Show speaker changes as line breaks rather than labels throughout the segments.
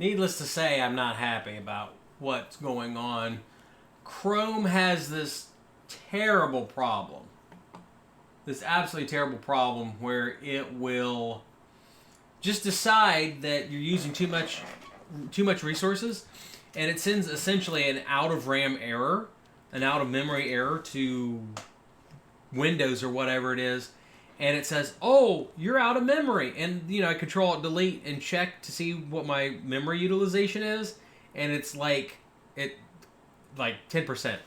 needless to say, I'm not happy about what's going on. Chrome has this terrible problem. This absolutely terrible problem where it will just decide that you're using too much resources, and it sends essentially an out of RAM error, an out of memory error to Windows or whatever it is, and it says, "Oh, you're out of memory." And I Control Delete and check to see what my memory utilization is, and it's like 10%,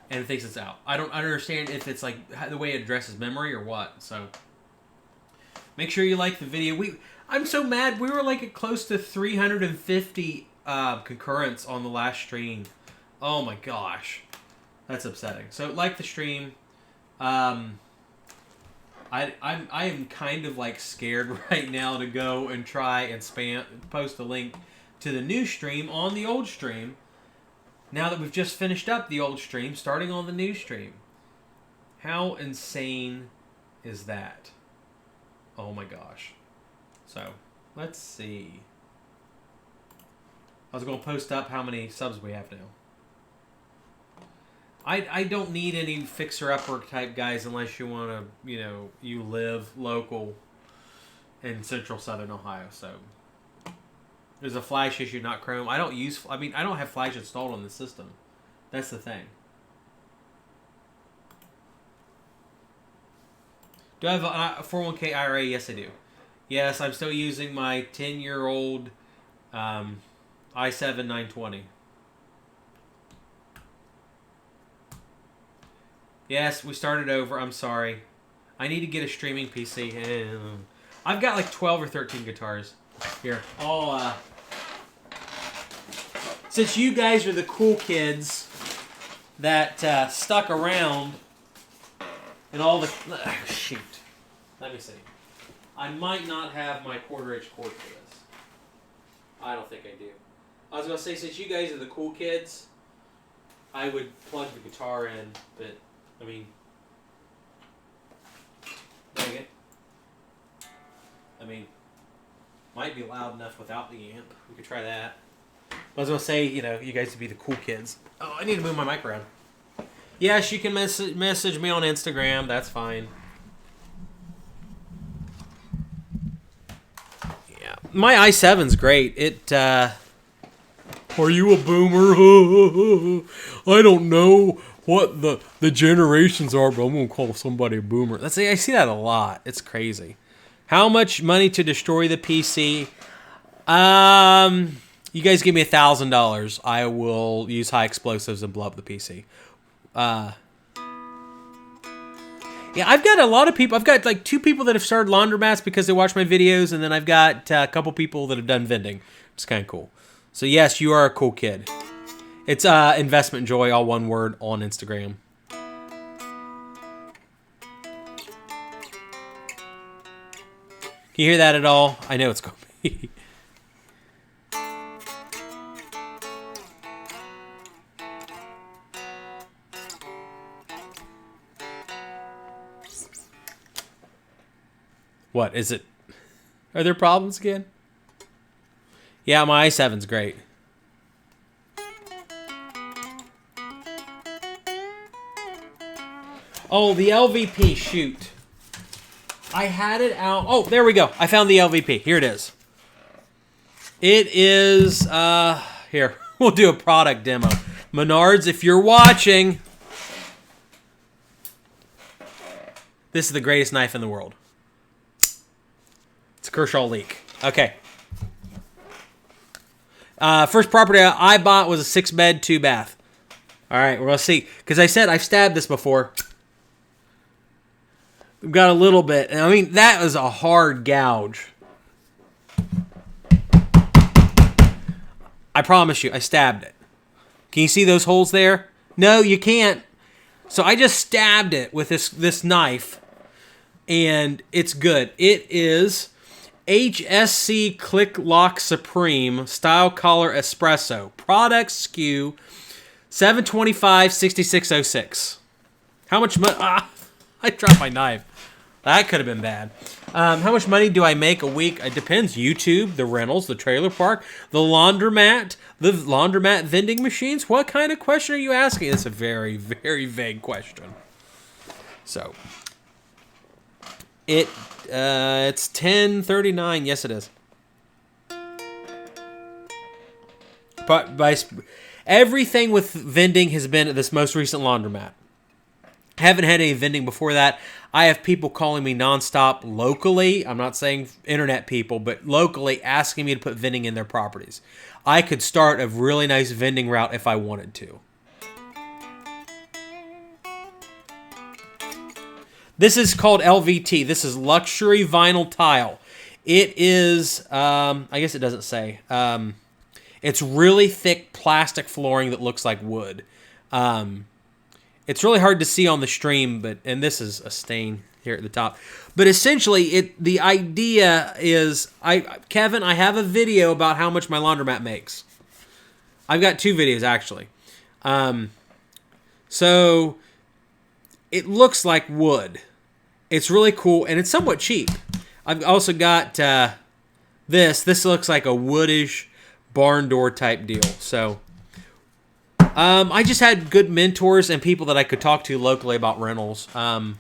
and it thinks it's out. I don't understand if it's like the way it addresses memory or what. So make sure you like the video. I'm so mad. We were like at close to 350 concurrents on the last stream. Oh my gosh, that's upsetting. So like the stream. I am kind of like scared right now to go and try and post a link to the new stream on the old stream. Now that we've just finished up the old stream, starting on the new stream. How insane is that? Oh my gosh. So, let's see. I was going to post up how many subs we have now. I don't need any fixer-upper type guys unless you want to, you live local in central southern Ohio. So, there's a Flash issue, not Chrome. I don't have Flash installed on the system. That's the thing. Do I have a 401k IRA? Yes, I do. Yes, I'm still using my 10-year-old i7 920. Yes, we started over. I'm sorry. I need to get a streaming PC. I've got like 12 or 13 guitars. Here. Since you guys are the cool kids that stuck around and all the... shoot. Let me see. I might not have my quarter-inch cord for this. I don't think I do. I was going to say, since you guys are the cool kids, I would plug the guitar in, but... dang it. Might be loud enough without the amp. We could try that. I was going to say, you guys would be the cool kids. Oh, I need to move my mic around. Yes, you can message me on Instagram. That's fine. Yeah. My i7's great. Are you a boomer? I don't know what the generations are, but I'm going to call somebody a boomer. I see that a lot. It's crazy. How much money to destroy the PC? You guys give me $1,000. I will use high explosives and blow up the PC. Yeah, I've got a lot of people. I've got like 2 people that have started laundromats because they watch my videos, and then I've got a couple people that have done vending. It's kind of cool. So yes, you are a cool kid. It's Investment Joy, all one word, on Instagram. Can you hear that at all? I know it's going to be. What is it? Are there problems again? Yeah, my i7's great. Oh, the LVP, shoot. I had it out. Oh, there we go. I found the LVP. Here it is. It is, here. We'll do a product demo. Menards, if you're watching, this is the greatest knife in the world. It's a Kershaw leak. Okay. First property I bought was a 6-bed, 2-bath. All right, we're going to see. Because I said I've stabbed this before. We've got a little bit. That was a hard gouge. I promise you, I stabbed it. Can you see those holes there? No, you can't. So I just stabbed it with this knife, and it's good. It is HSC Click Lock Supreme Style Collar Espresso. Product SKU 725-6606. How much money? I dropped my knife. That could have been bad. How much money do I make a week? It depends. YouTube, the rentals, the trailer park, the laundromat vending machines. What kind of question are you asking? It's a very, very vague question. So, it's 10:39. Yes, it is. But everything with vending has been at this most recent laundromat. Haven't had any vending before that. I have people calling me nonstop locally. I'm not saying internet people, but locally asking me to put vending in their properties. I could start a really nice vending route if I wanted to. This is called LVT. This is luxury vinyl tile. It is, I guess it doesn't say. It's really thick plastic flooring that looks like wood. It's really hard to see on the stream, and this is a stain here at the top. But essentially, the idea is, Kevin, I have a video about how much my laundromat makes. I've got 2 videos, actually. So, it looks like wood. It's really cool, and it's somewhat cheap. I've also got this. This looks like a woodish barn door type deal. So, I just had good mentors and people that I could talk to locally about rentals. I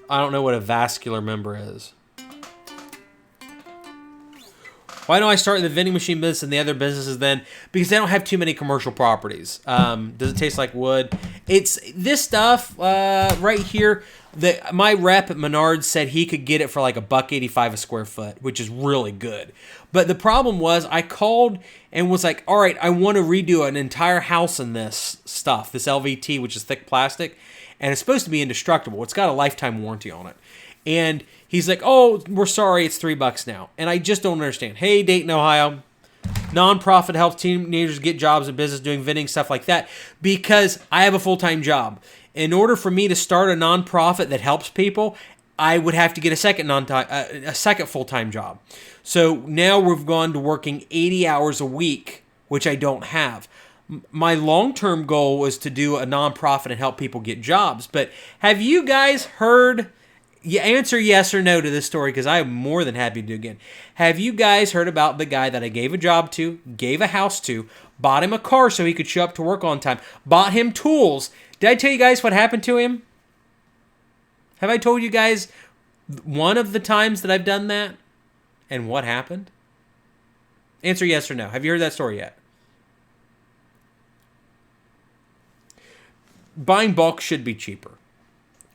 don't know what a vascular member is. Why don't I start the vending machine business and the other businesses then? Because they don't have too many commercial properties. Does it taste like wood? It's this stuff right here. My rep at Menards said he could get it for like $1.85 a square foot, which is really good. But the problem was I called and was like, all right, I want to redo an entire house in this stuff, this LVT, which is thick plastic, and it's supposed to be indestructible. It's got a lifetime warranty on it. And he's like, oh, we're sorry, it's $3 now. And I just don't understand. Hey, Dayton, Ohio, nonprofit helps teenagers get jobs in business doing vending, stuff like that, because I have a full-time job. In order for me to start a nonprofit that helps people, I would have to get a second full-time job. So now we've gone to working 80 hours a week, which I don't have. My long-term goal was to do a nonprofit and help people get jobs. But have you guys heard... You answer yes or no to this story because I am more than happy to do it again. Have you guys heard about the guy that I gave a job to, gave a house to, bought him a car so he could show up to work on time, bought him tools? Did I tell you guys what happened to him? Have I told you guys one of the times that I've done that and what happened? Answer yes or no. Have you heard that story yet? Buying bulk should be cheaper.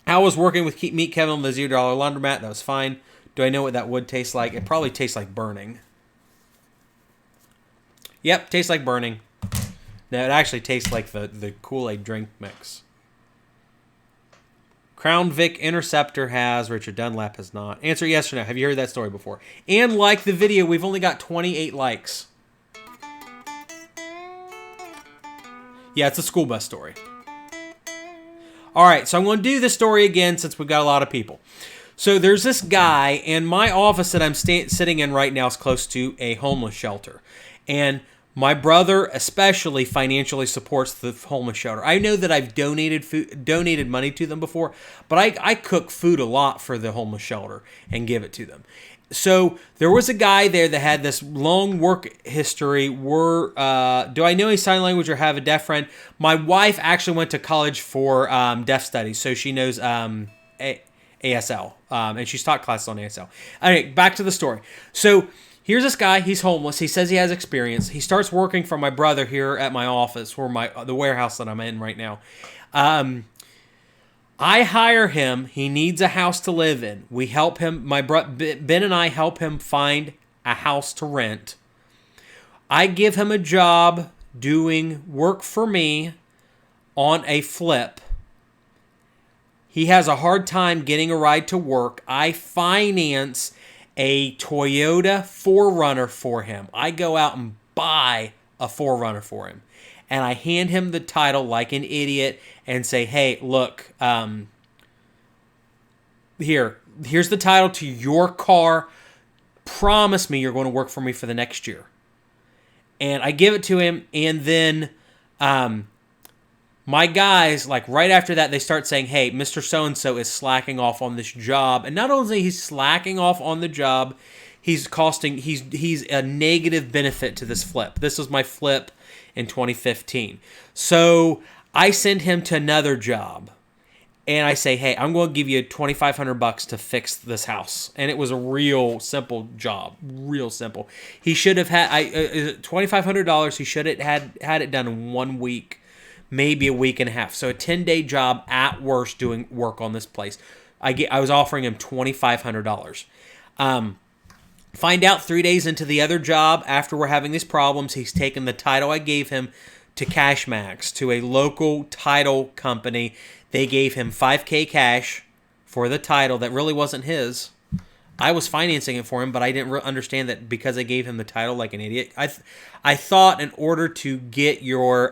I was working with Meet Kevin on the $0 laundromat. That was fine. Do I know what that would taste like? It probably tastes like burning. Yep, tastes like burning. No, it actually tastes like the Kool-Aid drink mix. Crown Vic Interceptor has. Richard Dunlap has not. Answer yes or no. Have you heard that story before? And like the video. We've only got 28 likes. Yeah, it's a school bus story. All right, so I'm going to do this story again since we've got a lot of people. So there's this guy, and my office that I'm sitting in right now is close to a homeless shelter. And my brother especially financially supports the homeless shelter. I know that I've donated money to them before, but I cook food a lot for the homeless shelter and give it to them. So there was a guy there that had this long work history. Do I know any sign language or have a deaf friend? My wife actually went to college for deaf studies, so she knows ASL, and she's taught classes on ASL. Anyway, back to the story. So here's this guy. He's homeless. He says he has experience. He starts working for my brother here at my office, or the warehouse that I'm in right now. I hire him. He needs a house to live in. We help him. Ben and I help him find a house to rent. I give him a job doing work for me on a flip. He has a hard time getting a ride to work. I finance a Toyota 4Runner for him. I go out and buy a 4Runner for him. And I hand him the title like an idiot and say, hey, look, here's the title to your car. Promise me you're going to work for me for the next year. And I give it to him, and then my My guys, like right after that, they start saying, hey, Mr. So-and-so is slacking off on this job. And not only he's slacking off on the job, he's a negative benefit to this flip. This was my flip in 2015. So I send him to another job. And I say, hey, I'm going to give you $2,500 to fix this house. And it was a real simple job. Real simple. He should have had $2,500. He should have had it done in 1 week. Maybe a week and a half. So a 10-day job at worst doing work on this place. I was offering him $2,500. Find out 3 days into the other job, after we're having these problems, he's taken the title I gave him to CashMax, to a local title company. They gave him $5,000 cash for the title that really wasn't his. I was financing it for him, but I didn't understand that because I gave him the title like an idiot. I thought in order to get your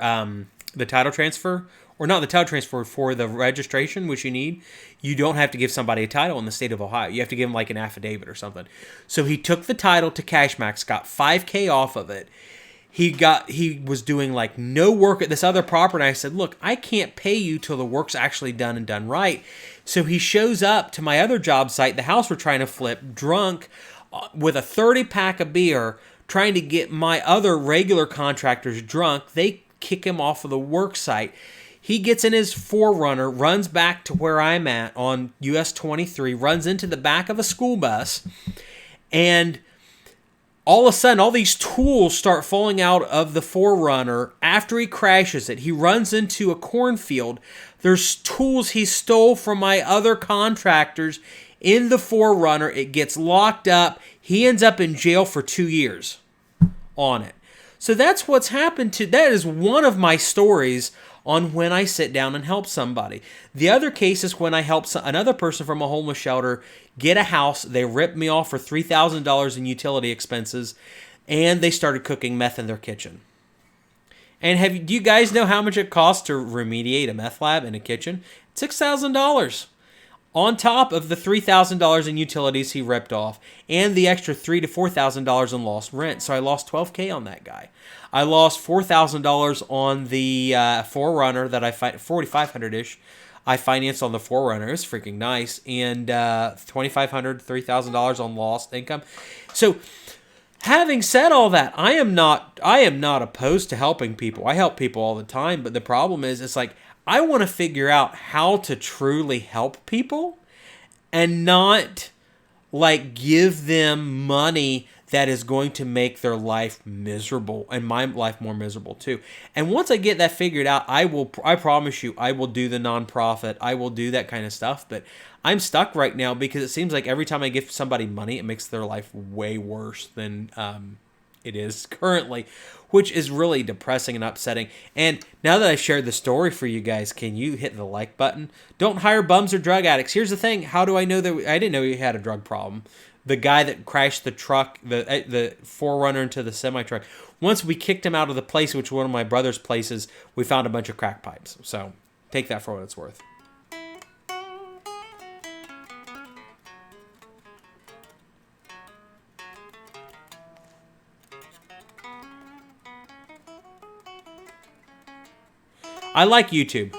the title transfer, or not the title transfer, for the registration, which you need, you don't have to give somebody a title in the state of Ohio. You have to give them like an affidavit or something. So he took the title to CashMax, got $5,000 off of it. He was doing like no work at this other property. I said, look, I can't pay you till the work's actually done and done right. So he shows up to my other job site, the house we're trying to flip, drunk, with a 30-pack of beer, trying to get my other regular contractors drunk. They kick him off of the work site. He gets in his 4Runner, runs back to where I'm at on US 23, runs into the back of a school bus, and all of a sudden, all these tools start falling out of the 4Runner. After he crashes it, he runs into a cornfield. There's tools he stole from my other contractors in the 4Runner. It gets locked up. He ends up in jail for 2 years on it. So that's what's happened to, that is one of my stories on when I sit down and help somebody. The other case is when I help another person from a homeless shelter get a house. They ripped me off for $3,000 in utility expenses, and they started cooking meth in their kitchen. And do you guys know how much it costs to remediate a meth lab in a kitchen? $6,000. On top of the $3,000 in utilities he ripped off, and the extra $3,000 to $4,000 in lost rent. So I lost $12,000 on that guy. I lost $4,000 on the 4Runner that I $4,500-ish. I financed on the 4Runner. It was freaking nice, and $2,500, $3,000 on lost income. So, having said all that, I am not opposed to helping people. I help people all the time, but the problem is, it's like, I want to figure out how to truly help people and not like give them money that is going to make their life miserable and my life more miserable too. And once I get that figured out, I promise you, I will do the nonprofit. I will do that kind of stuff. But I'm stuck right now because it seems like every time I give somebody money, it makes their life way worse than it is currently, which is really depressing and upsetting. And now that I've shared the story for you guys, can you hit the like button? Don't hire bums or drug addicts. Here's the thing. How do I know that? I didn't know he had a drug problem. The guy that crashed the truck, the 4Runner into the semi-truck, once we kicked him out of the place, which was one of my brother's places, we found a bunch of crack pipes. So take that for what it's worth. I like YouTube.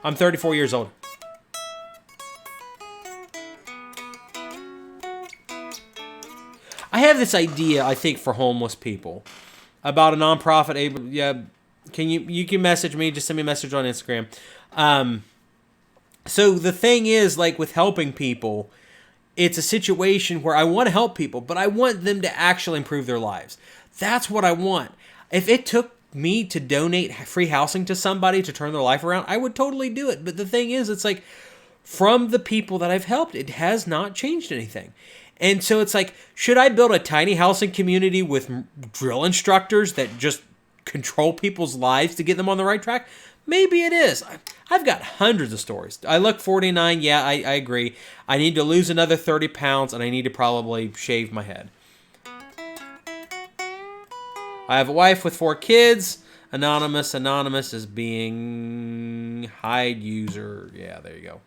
I'm 34 years old. I have this idea, I think, for homeless people about a nonprofit. Yeah, you can message me. Just send me a message on Instagram. So the thing is, like with helping people, it's a situation where I want to help people, but I want them to actually improve their lives. That's what I want. If it took me to donate free housing to somebody to turn their life around, I would totally do it. But the thing is, it's like from the people that I've helped, it has not changed anything. And so it's like, should I build a tiny housing community with drill instructors that just control people's lives to get them on the right track? Maybe it is. I've got hundreds of stories. I look 49. Yeah, I agree. I need to lose another 30 pounds, and I need to probably shave my head. I have a wife with 4 kids. Anonymous is being hide user. Yeah, there you go.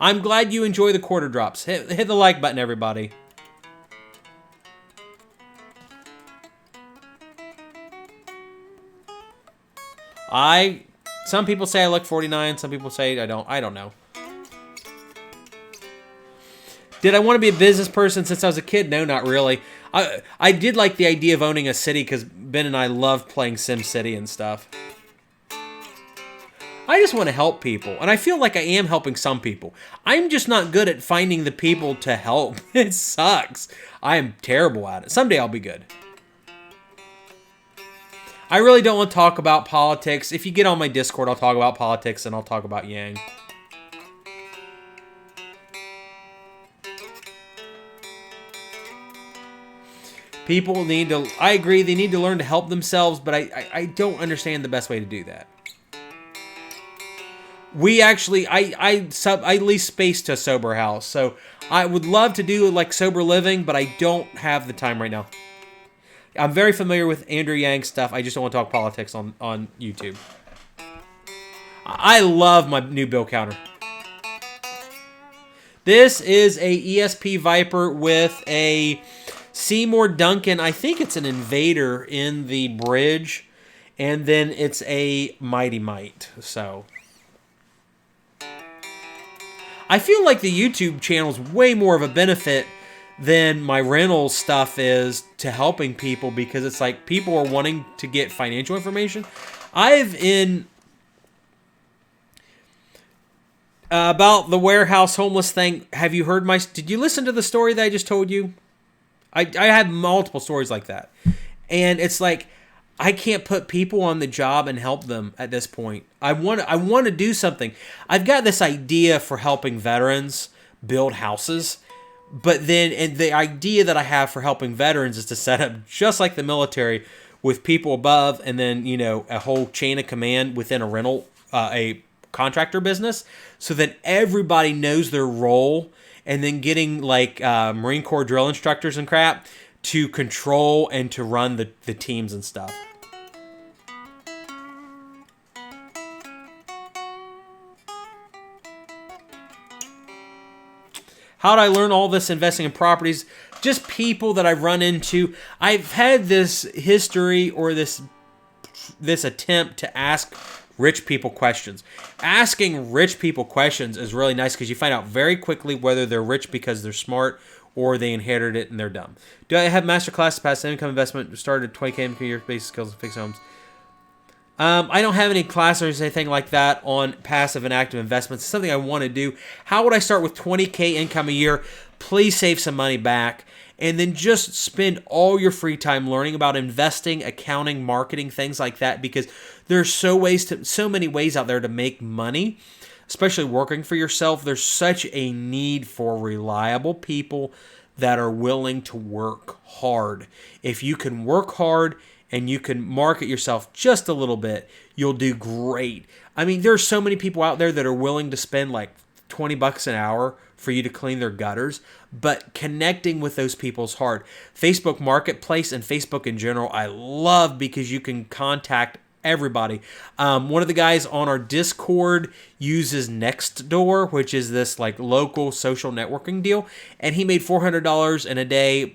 I'm glad you enjoy the quarter drops. Hit the like button, everybody. Some people say I look 49. Some people say I don't. I don't know. Did I want to be a business person since I was a kid? No, not really. I did like the idea of owning a city because Ben and I loved playing SimCity and stuff. I just want to help people, and I feel like I am helping some people. I'm just not good at finding the people to help. It sucks. I am terrible at it. Someday I'll be good. I really don't want to talk about politics. If you get on my Discord, I'll talk about politics and I'll talk about Yang. People need to, I agree, they need to learn to help themselves, but I don't understand the best way to do that. We actually, I lease space to a sober house, so I would love to do like sober living, but I don't have the time right now. I'm very familiar with Andrew Yang stuff. I just don't want to talk politics on YouTube. I love my new bill counter. This is a ESP Viper with a Seymour Duncan. I think it's an Invader in the bridge, and then it's a Mighty Might. So I feel like the YouTube channel is way more of a benefit than my rental stuff is to helping people, because it's like people are wanting to get financial information. About the warehouse homeless thing. Have you heard did you listen to the story that I just told you? I have multiple stories like that. And it's like, I can't put people on the job and help them at this point. I want to do something. I've got this idea for helping veterans build houses. But then, and the idea that I have for helping veterans is to set up just like the military with people above, and then, you know, a whole chain of command within a rental, a contractor business, so that everybody knows their role, and then getting like Marine Corps drill instructors and crap to control and to run the teams and stuff. How did I learn all this investing in properties? Just people that I've run into. I've had this history, or this attempt to ask rich people questions. Asking rich people questions is really nice because you find out very quickly whether they're rich because they're smart or they inherited it and they're dumb. Do I have masterclass passive income investment? Started 20K income year, basic skills and fixed homes. I don't have any classes or anything like that on passive and active investments. It's something I want to do. How would I start with 20K income a year? Please save some money back, and then just spend all your free time learning about investing, accounting, marketing, things like that, because there's so many ways out there to make money, especially working for yourself. There's such a need for reliable people that are willing to work hard. If you can work hard and you can market yourself just a little bit, you'll do great. I mean, there's so many people out there that are willing to spend like $20 an hour for you to clean their gutters, but connecting with those people is hard. Facebook Marketplace and Facebook in general, I love, because you can contact everybody. One of the guys on our Discord uses Nextdoor, which is this like local social networking deal, and he made $400 in a day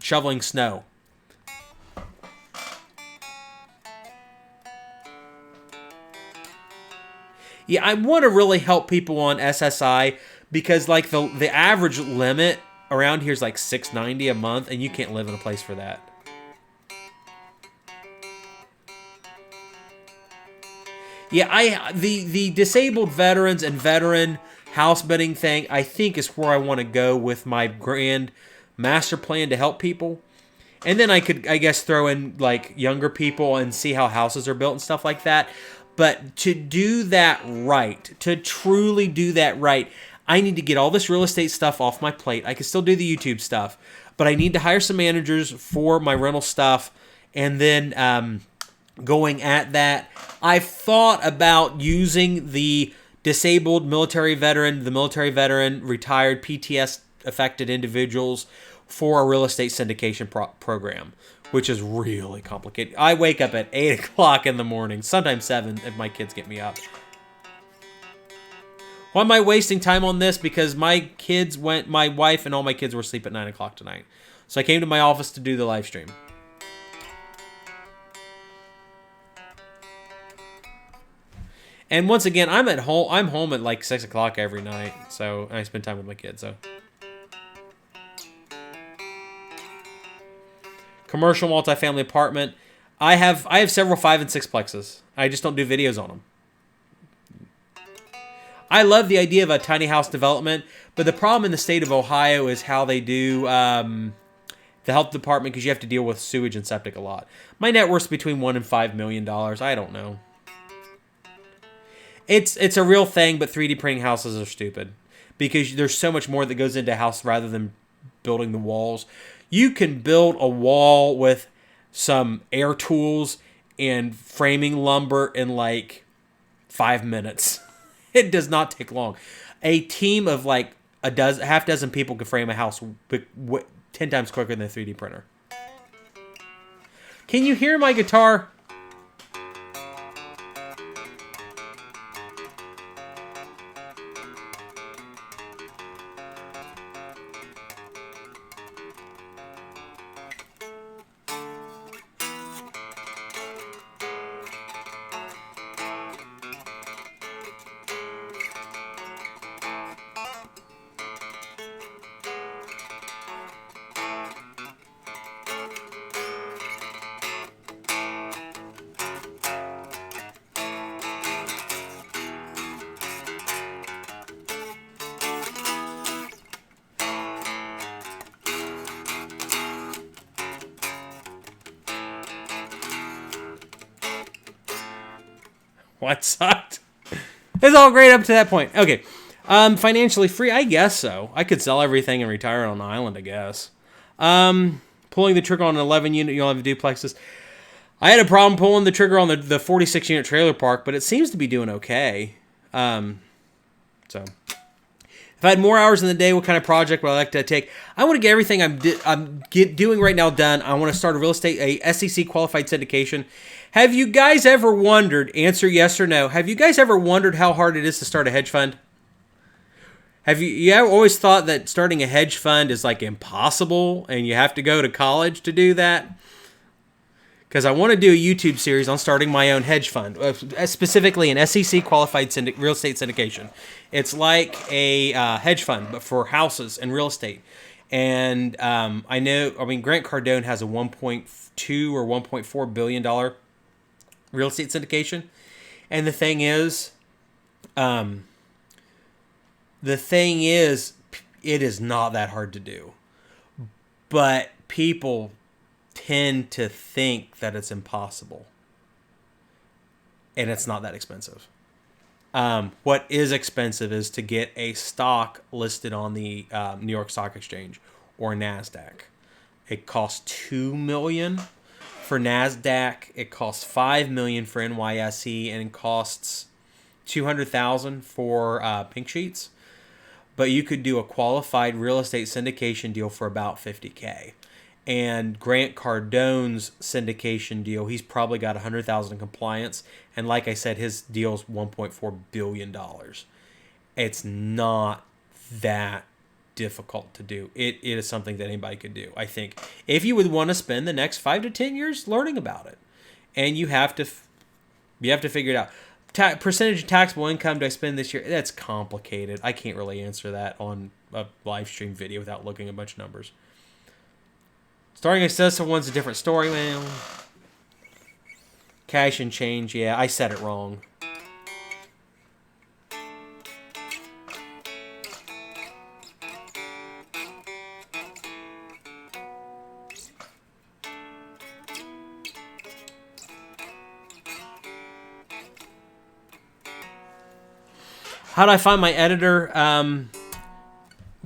shoveling snow. Yeah, I want to really help people on SSI, because like the average limit around here is like $690 a month, and you can't live in a place for that. Yeah, the disabled veterans and veteran house bidding thing, I think, is where I want to go with my grand master plan to help people. And then I could, I guess, throw in like younger people and see how houses are built and stuff like that. But to do that right, to truly do that right, I need to get all this real estate stuff off my plate. I can still do the YouTube stuff, but I need to hire some managers for my rental stuff, and then going at that. I've thought about using the disabled military veteran, the military veteran, retired PTS affected individuals for a real estate syndication program, which is really complicated. I wake up at 8 o'clock in the morning, sometimes 7 if my kids get me up.
Why am I wasting time on this? Because my wife and all my kids were asleep at 9 o'clock tonight. So I came to my office to do the live stream. And once again, I'm home at like 6 o'clock every night. So I spend time with my kids. So commercial multifamily apartment. I have several 5 and 6 plexes. I just don't do videos on them. I love the idea of a tiny house development, but the problem in the state of Ohio is how they do the health department, because you have to deal with sewage and septic a lot. My net worth's between $1 and $5 million. I don't know. It's a real thing, but 3D printing houses are stupid because there's so much more that goes into a house rather than building the walls. You can build a wall with some air tools and framing lumber in like 5 minutes. It does not take long. A team of like half dozen people can frame a house 10 times quicker than a 3D printer. Can you hear my guitar? What sucked? It's all great up to that point. Okay. Financially free? I guess so. I could sell everything and retire on an island, I guess. Pulling the trigger on an 11-unit, you'll have duplexes. I had a problem pulling the trigger on the 46-unit trailer park, but it seems to be doing okay. So, if I had more hours in the day, what kind of project would I like to take? I want to get everything I'm doing right now done. I want to start a SEC qualified syndication. Have you guys ever wondered, answer yes or no, have you guys ever wondered how hard it is to start a hedge fund? Have you always thought that starting a hedge fund is like impossible and you have to go to college to do that? Because I want to do a YouTube series on starting my own hedge fund, specifically an SEC qualified real estate syndication. It's like a hedge fund, but for houses and real estate. And Grant Cardone has a $1.2 or $1.4 billion real estate syndication. And the thing is, it is not that hard to do. But people tend to think that it's impossible. And it's not that expensive. What is expensive is to get a stock listed on the New York Stock Exchange or NASDAQ. It costs $2 million for NASDAQ. It costs $5 million for NYSE, and it costs $200,000 for Pink Sheets. But you could do a qualified real estate syndication deal for about $50K. And Grant Cardone's syndication deal, he's probably got $100,000 in compliance. And like I said, his deal's $1.4 billion. It's not that difficult to do. It is something that anybody could do, I think. If you would want to spend the next 5 to 10 years learning about it. And you have to figure it out. Percentage of taxable income do I spend this year? That's complicated. I can't really answer that on a live stream video without looking at a bunch of numbers. Starting a successful one's a different story, man. Cash and change, yeah, I said it wrong. How do I find my editor?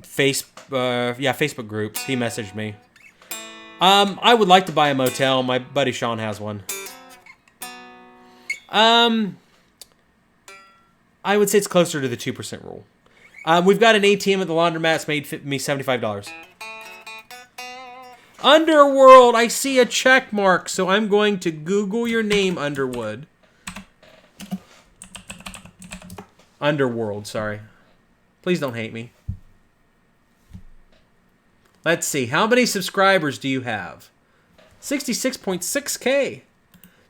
Facebook groups. He messaged me. I would like to buy a motel. My buddy Sean has one. I would say it's closer to the 2% rule. We've got an ATM at the laundromat. It's made me $75. Underworld, I see a check mark, so I'm going to Google your name, Underworld, sorry. Please don't hate me. Let's see. How many subscribers do you have? 66.6K.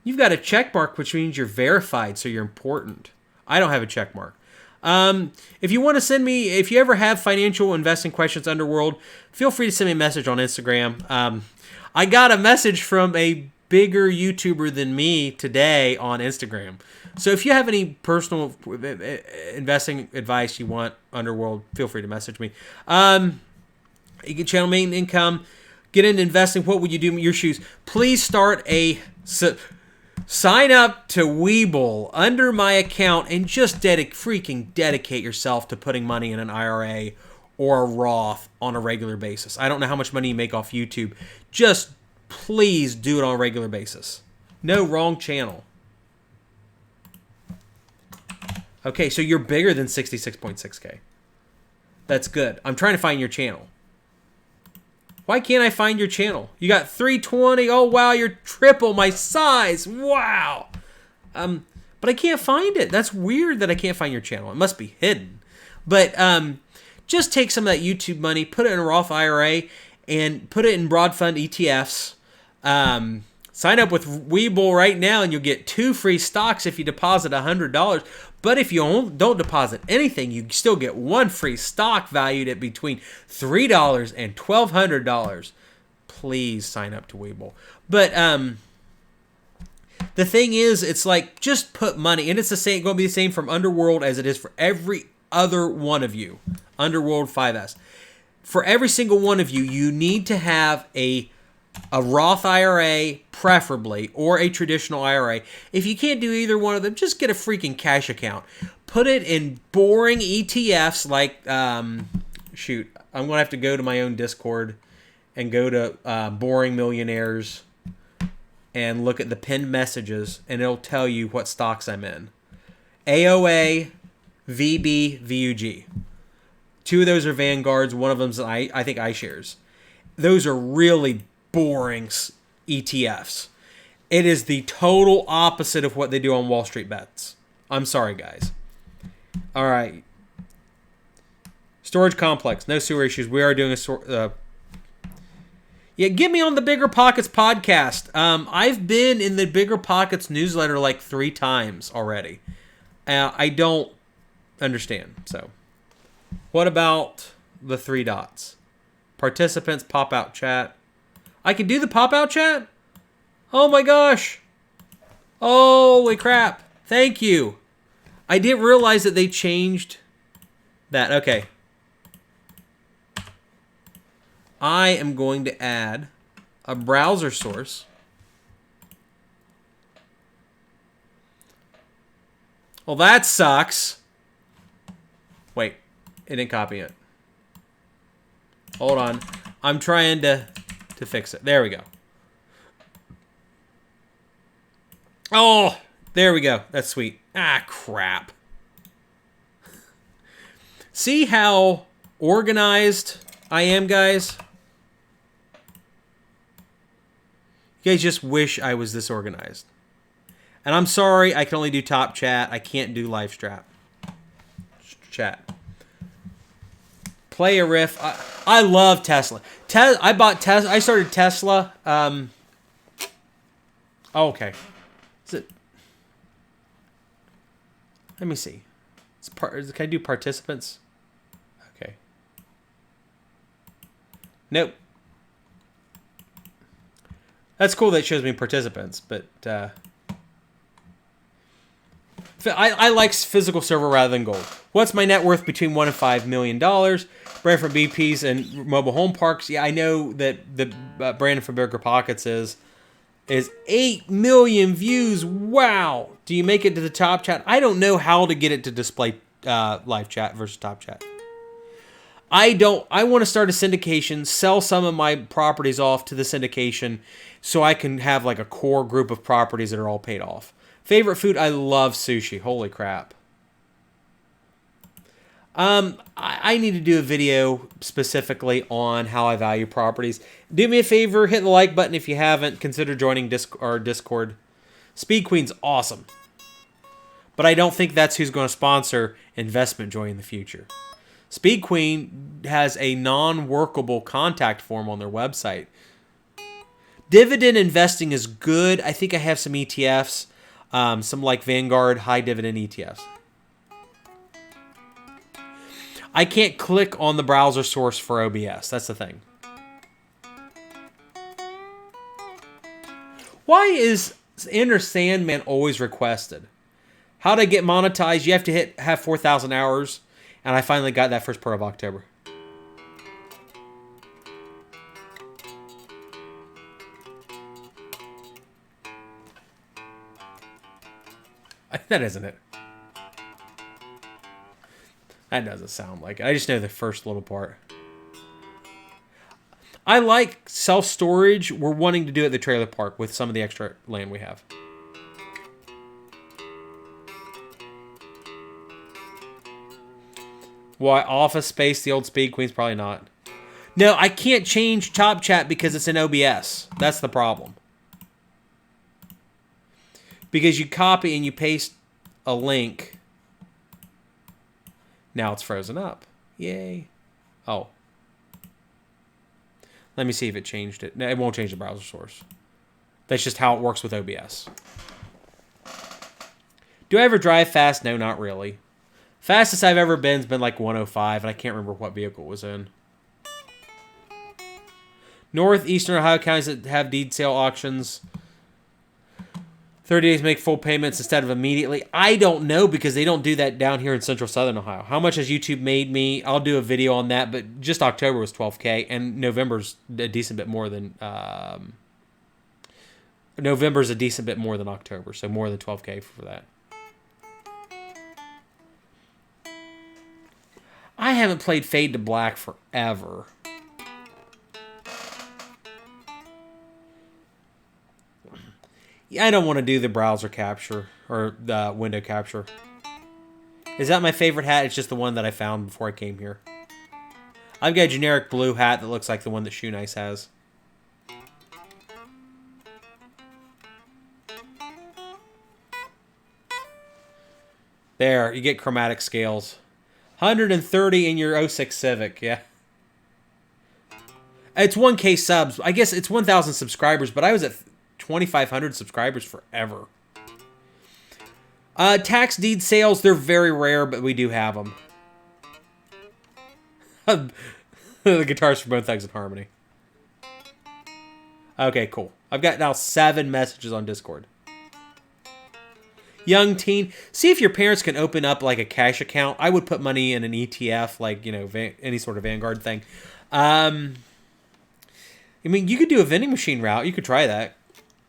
You've got a check mark, which means you're verified, so you're important. I don't have a check mark. If you want to send me, if you ever have financial investing questions, Underworld, feel free to send me a message on Instagram. I got a message from a bigger YouTuber than me today on Instagram. So if you have any personal investing advice you want, Underworld, feel free to message me. You can channel main income, get into investing. What would you do with your shoes? Please start sign up to Webull under my account and just freaking dedicate yourself to putting money in an IRA or a Roth on a regular basis. I don't know how much money you make off YouTube. Just please do it on a regular basis. No, wrong channel. Okay, so you're bigger than 66.6K. That's good. I'm trying to find your channel. Why can't I find your channel? You got 320. Oh, wow, you're triple my size. Wow. But I can't find it. That's weird that I can't find your channel. It must be hidden. But just take some of that YouTube money, put it in a Roth IRA, and put it in broad fund ETFs. Sign up with Webull right now, and you'll get 2 free stocks if you deposit $100. But if you don't deposit anything, you still get 1 free stock valued at between $3 and $1,200. Please sign up to Webull. But the thing is, it's like, just put money, and it's going to be the same from Underworld as it is for every other one of you. Underworld 5S. For every single one of you, you need to have a Roth IRA, preferably, or a traditional IRA. If you can't do either one of them, just get a freaking cash account. Put it in boring ETFs like, shoot, I'm going to have to go to my own Discord and go to Boring Millionaires and look at the pinned messages, and it'll tell you what stocks I'm in. AOA, VB, VUG. 2 of those are Vanguards. One of them's I think iShares. Those are really boring ETFs. It is the total opposite of what they do on Wall Street Bets. I'm sorry, guys. All right. Storage complex. No sewer issues. We are doing yeah, get me on the Bigger Pockets podcast. I've been in the Bigger Pockets newsletter like 3 times already. I don't understand. So, what about the 3 dots? Participants, pop-out chat. I can do the pop-out chat? Oh my gosh. Holy crap. Thank you. I didn't realize that they changed that. Okay. I am going to add a browser source. Well, that sucks. Wait. It didn't copy it. Hold on. I'm trying to fix it. There we go. Oh, there we go. That's sweet. Ah, crap. See how organized I am, guys? You guys just wish I was this organized. And I'm sorry, I can only do top chat. I can't do live strap. Chat. Play a riff. I love Tesla. I bought Tesla. I started Tesla. Oh, okay. Is it? Let me see. Can I do participants? Okay. Nope. That's cool that it shows me participants, but I like physical silver rather than gold. What's my net worth between $1 and $5 million? Brandon from BPs and mobile home parks. Yeah, I know that the Brandon from Bigger Pockets is 8 million views. Wow. Do you make it to the top chat? I don't know how to get it to display live chat versus top chat. I want to start a syndication, sell some of my properties off to the syndication so I can have like a core group of properties that are all paid off. Favorite food? I love sushi. Holy crap. I need to do a video specifically on how I value properties. Do me a favor, hit the like button if you haven't. Consider joining our Discord. Speed Queen's awesome. But I don't think that's who's going to sponsor Investment Joy in the future. Speed Queen has a non-workable contact form on their website. Dividend investing is good. I think I have some ETFs, some like Vanguard high dividend ETFs. I can't click on the browser source for OBS. That's the thing. Why is Enter Sandman always requested? How to get monetized? You have to have 4,000 hours, and I finally got that first part of October. That isn't it. That doesn't sound like it. I just know the first little part. I like self-storage. We're wanting to do it at the trailer park with some of the extra land we have. Why Office Space, the old Speed Queen's probably not. No, I can't change Top Chat because it's in OBS. That's the problem. Because you copy and you paste a link. Now it's frozen up. Yay. Oh. Let me see if it changed it. No, it won't change the browser source. That's just how it works with OBS. Do I ever drive fast? No, not really. Fastest I've ever been has been like 105, and I can't remember what vehicle it was in. Northeastern Ohio counties that have deed sale auctions. 30 days make full payments instead of immediately. I don't know because they don't do that down here in central southern Ohio. How much has YouTube made me? I'll do a video on that, but just October was $12K, and November's a decent bit more than October, so more than $12K for that. I haven't played Fade to Black forever. I don't want to do the browser capture or the window capture. Is that my favorite hat? It's just the one that I found before I came here. I've got a generic blue hat that looks like the one that Shoe Nice has. There, you get chromatic scales. 130 in your 06 Civic, yeah. It's 1K subs. I guess it's 1,000 subscribers, but I was at 2,500 subscribers forever. Tax deed sales, they're very rare, but we do have them. The guitars for Bone Thugs and Harmony. Okay, cool. I've got now 7 messages on Discord. Young teen, see if your parents can open up like a cash account. I would put money in an ETF, like, you know, any sort of Vanguard thing. I mean, you could do a vending machine route. You could try that.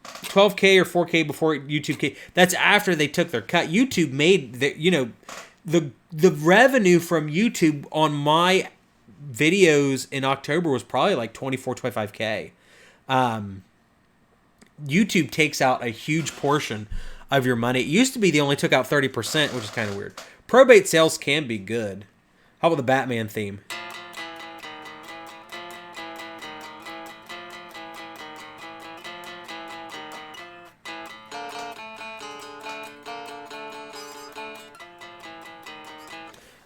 12K or 4K before YouTube came. That's after they took their cut. YouTube made the revenue from YouTube on my videos in October was probably like 24, 25K. YouTube takes out a huge portion of your money. It used to be they only took out 30%, which is kind of weird. Probate sales can be good. How about the Batman theme?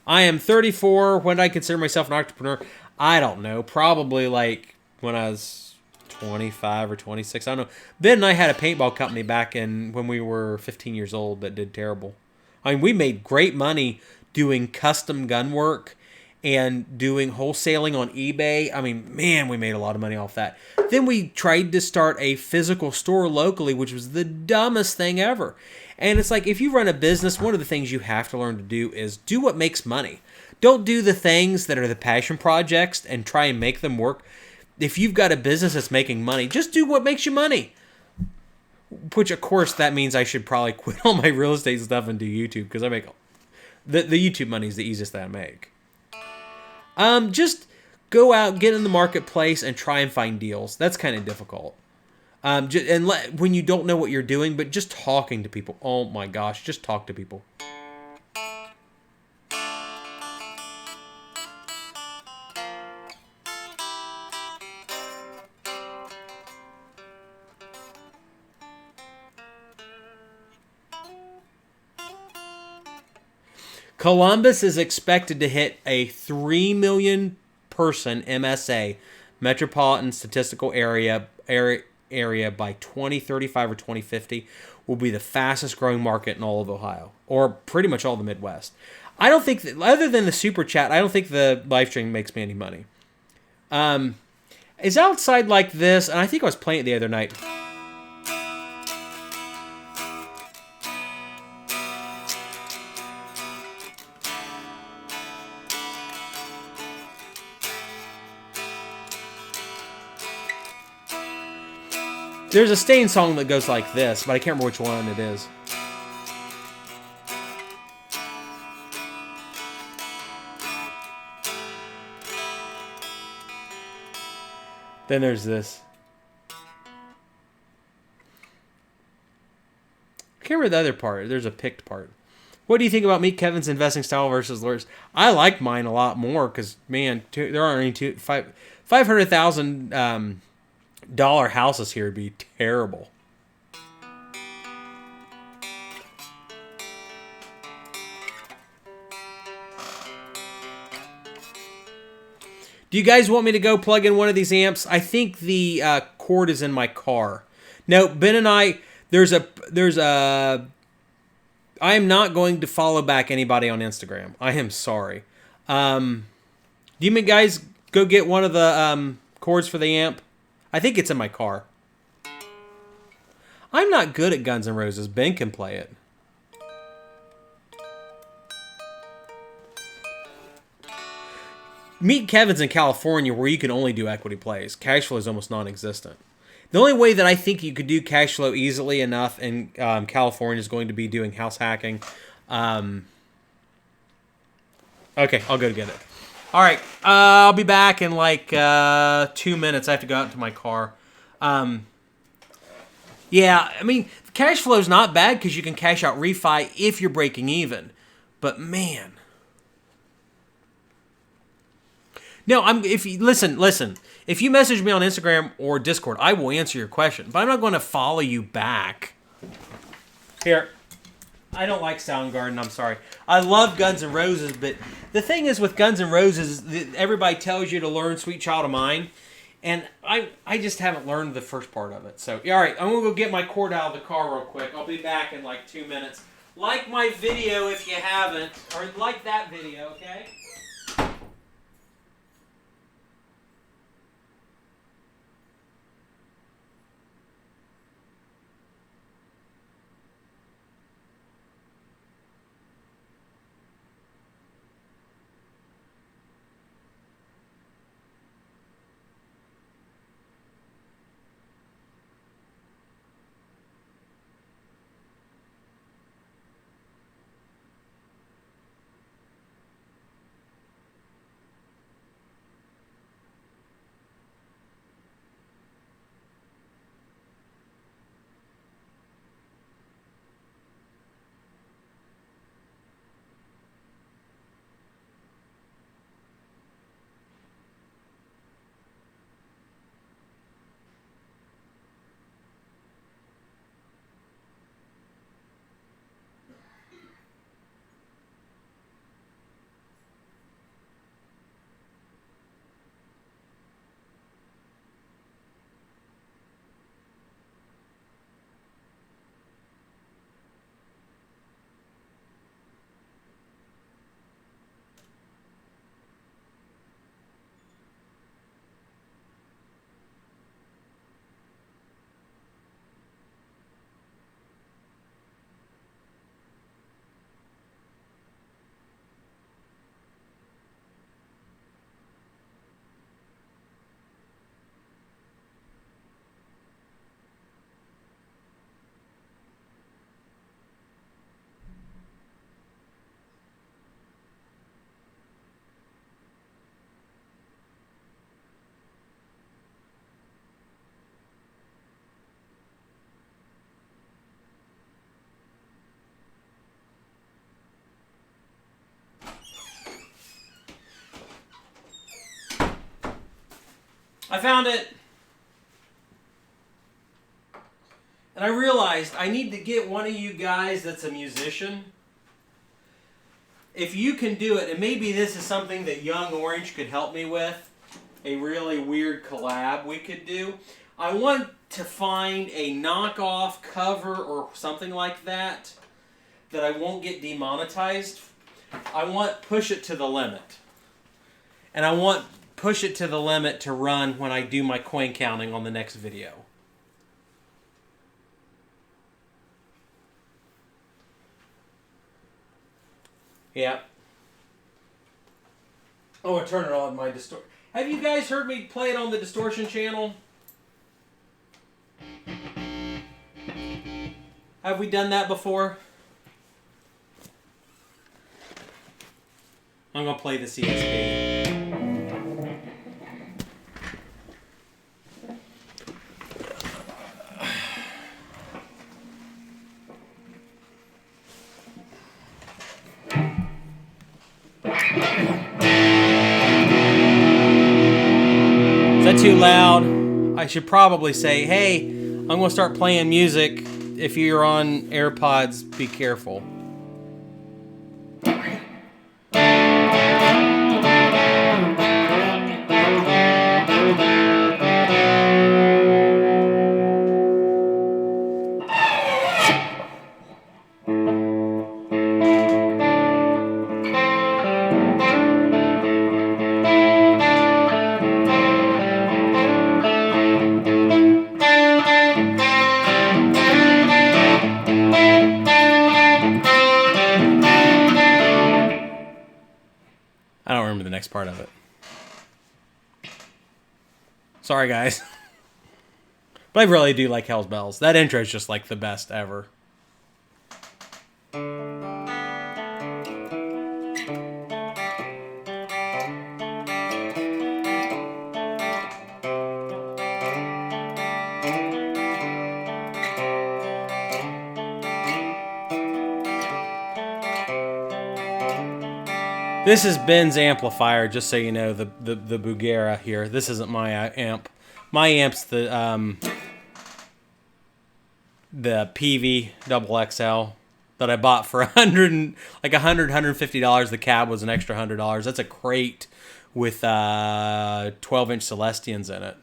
I am 34. When did I consider myself an entrepreneur? I don't know. Probably like when I was 25 or 26. I don't know. Ben and I had a paintball company back in when we were 15 years old that did terrible. I mean, we made great money doing custom gun work and doing wholesaling on eBay. I mean, man, we made a lot of money off that. Then we tried to start a physical store locally, which was the dumbest thing ever. And it's like, if you run a business, one of the things you have to learn to do is do what makes money. Don't do the things that are the passion projects and try and make them work. If you've got a business that's making money, just do what makes you money. Which, of course, that means I should probably quit all my real estate stuff and do YouTube, because I make the YouTube money is the easiest that I make. Just go out, get in the marketplace, and try and find deals. That's kind of difficult. When you don't know what you're doing, but just talking to people. Oh my gosh, just talk to people. Columbus is expected to hit a 3 million person MSA, Metropolitan Statistical Area by 2035 or 2050. Will be the fastest growing market in all of Ohio, or pretty much all the Midwest. I don't think that, other than the super chat, I don't think the live stream makes me any money. Is outside like this, and I think I was playing it the other night. There's a Stain song that goes like this, but I can't remember which one it is. Then there's this. I can't remember the other part. There's a picked part. What do you think about Meet Kevin's investing style versus Lur's? I like mine a lot more because, man, there aren't any $500,000 houses here would be terrible. Do you guys want me to go plug in one of these amps? I think the cord is in my car. No, Ben and I, I am not going to follow back anybody on Instagram. I am sorry. Do you guys go get one of the cords for the amp? I think it's in my car. I'm not good at Guns N' Roses. Ben can play it. Meet Kevin's in California where you can only do equity plays. Cash flow is almost non-existent. The only way that I think you could do cash flow easily enough in California is going to be doing house hacking. Okay, I'll go get it. All right, I'll be back in like 2 minutes. I have to go out to my car. Yeah, I mean, cash flow is not bad because you can cash out refi if you're breaking even. But man, no, if you listen. If you message me on Instagram or Discord, I will answer your question. But I'm not going to follow you back. Here. I don't like Soundgarden, I'm sorry. I love Guns N' Roses, but the thing is with Guns N' Roses, everybody tells you to learn Sweet Child of Mine, and I just haven't learned the first part of it. So, all right, I'm going to go get my cord out of the car real quick. I'll be back in like 2 minutes. Like my video if you haven't, or like that video, okay? I found it. And I realized I need to get one of you guys that's a musician if you can do it, and maybe this is something that Young Orange could help me with, a really weird collab we could do. I want to find a knockoff cover or something like that I won't get demonetized. I want Push It to the Limit. And I want Push It to the Limit to run when I do my coin counting on the next video. Yeah. Oh, I turn it on my distortion. Have you guys heard me play it on the distortion channel? Have we done that before? I'm going to play the CSP. Is that too loud? I should probably say, hey, I'm going to start playing music. If you're on AirPods, be careful. I don't remember the next part of it. Sorry, guys. But I really do like Hell's Bells. That intro is just like the best ever. This is Ben's amplifier, just so you know, the Bugera here. This isn't my amp. My amp's the PV Double XL that I bought for $150. The cab was an extra $100. That's a crate with 12-inch Celestians in it.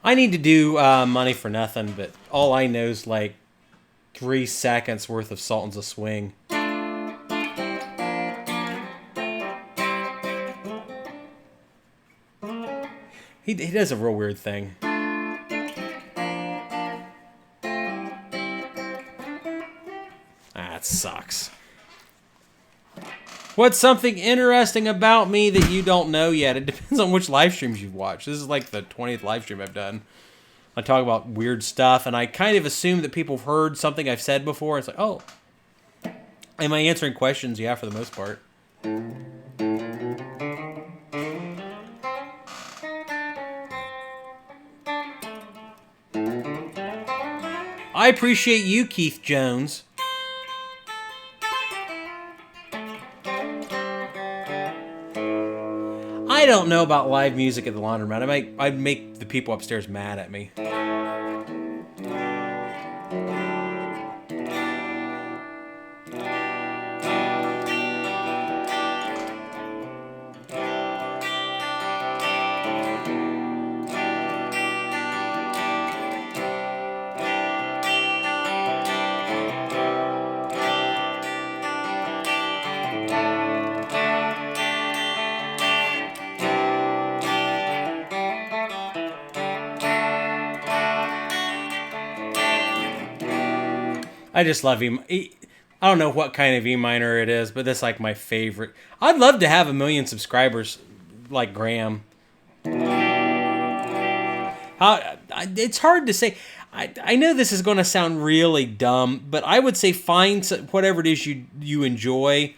I need to do Money for Nothing, but all I know is like 3 seconds worth of Sultans of Swing. He does a real weird thing. That sucks. What's something interesting about me that you don't know yet? It depends on which live streams you've watched. This is like the 20th live stream I've done. I talk about weird stuff, and I kind of assume that people have heard something I've said before. It's like, oh. Am I answering questions? Yeah, for the most part. I appreciate you, Keith Jones. I don't know about live music at the laundromat. I'd make the people upstairs mad at me. I just love him. I don't know what kind of E minor it is, but that's like my favorite. I'd love to have 1 million subscribers like Graham. It's hard to say. I know this is going to sound really dumb, but I would say find whatever it is you enjoy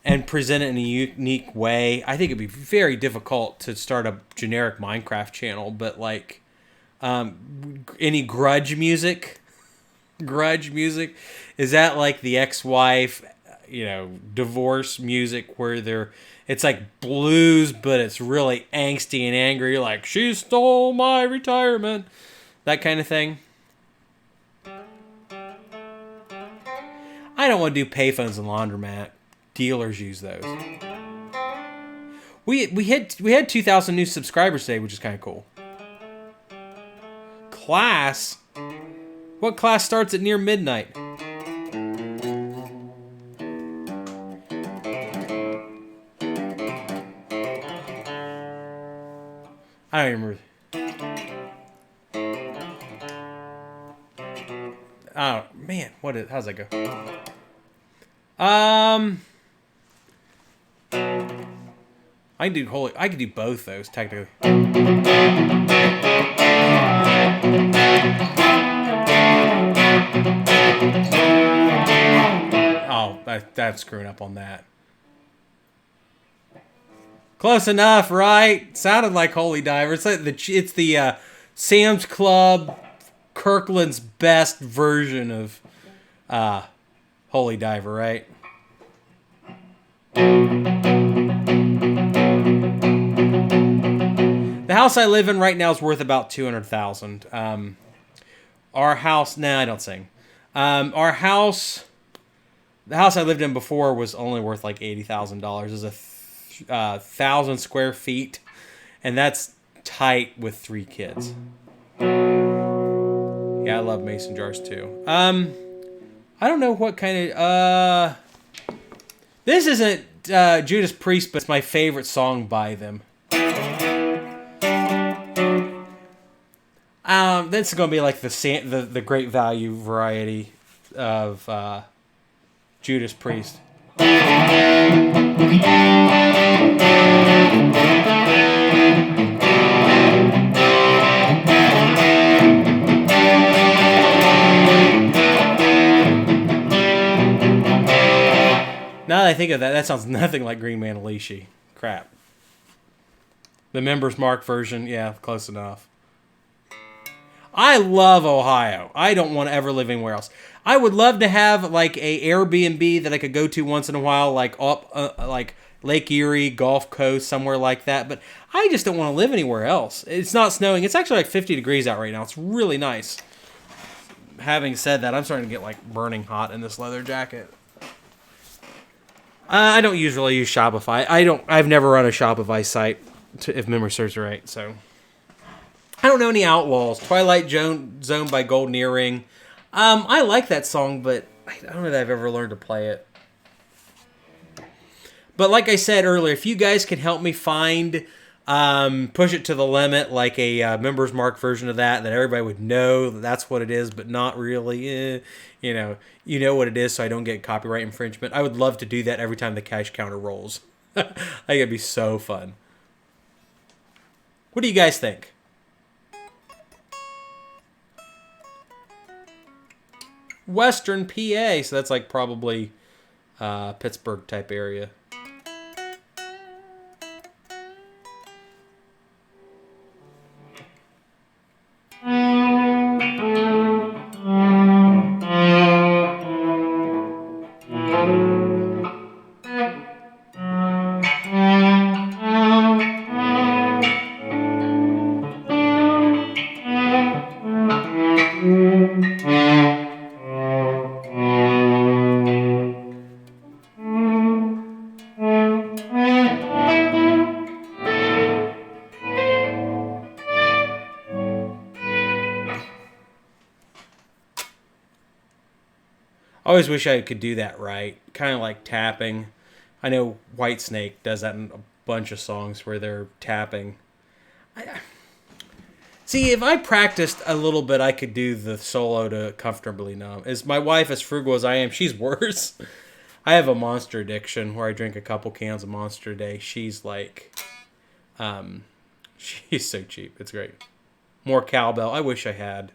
and present it in a unique way. I think it'd be very difficult to start a generic Minecraft channel, but like any grudge music, is that like the ex-wife divorce music where it's like blues, but it's really angsty and angry, like she stole my retirement, that kind of thing. I don't want to do payphones and laundromat. Dealers use those. We had 2,000 new subscribers today, which is kind of cool. Class? What class starts at near midnight? I don't even remember. Oh man, how's that go? I could do both those technically. Oh, that's screwing up on that. Close enough, right? Sounded like Holy Diver. It's the Sam's Club, Kirkland's best version of Holy Diver, right? The house I live in right now is worth about $200,000. Our house, I don't sing. The house I lived in before was only worth like $80,000. It's 1,000 square feet, and that's tight with 3 kids. Yeah, I love mason jars too. I don't know what kind of this isn't Judas Priest, but it's my favorite song by them. This is gonna be like the Great Value variety of Judas Priest. Now that I think of that sounds nothing like Green Manalishi. Crap. The Members Mark version, yeah, close enough. I love Ohio. I don't want to ever live anywhere else. I would love to have like a Airbnb that I could go to once in a while, like up like Lake Erie, Gulf Coast, somewhere like that. But I just don't want to live anywhere else. It's not snowing. It's actually like 50 degrees out right now. It's really nice. Having said that, I'm starting to get like burning hot in this leather jacket. I don't usually use Shopify. I've never run a Shopify site, if memory serves right. So I don't know any Outlaws. Twilight Zone by Golden Earring. I like that song, but I don't know that I've ever learned to play it. But like I said earlier, if you guys can help me find Push It to the Limit, like a Members Mark version of that everybody would know that's what it is, but not really. You know what it is, so I don't get copyright infringement. I would love to do that every time the cash counter rolls. I think it'd be so fun. What do you guys think? Western PA, so that's like probably Pittsburgh type area. I always wish I could do that right. Kind of like tapping. I know Whitesnake does that in a bunch of songs where they're tapping. See, if I practiced a little bit, I could do the solo to Comfortably Numb. As my wife, as frugal as I am, she's worse. I have a Monster addiction where I drink a couple cans of Monster a day. She's like, she's so cheap. It's great. More cowbell. I wish I had.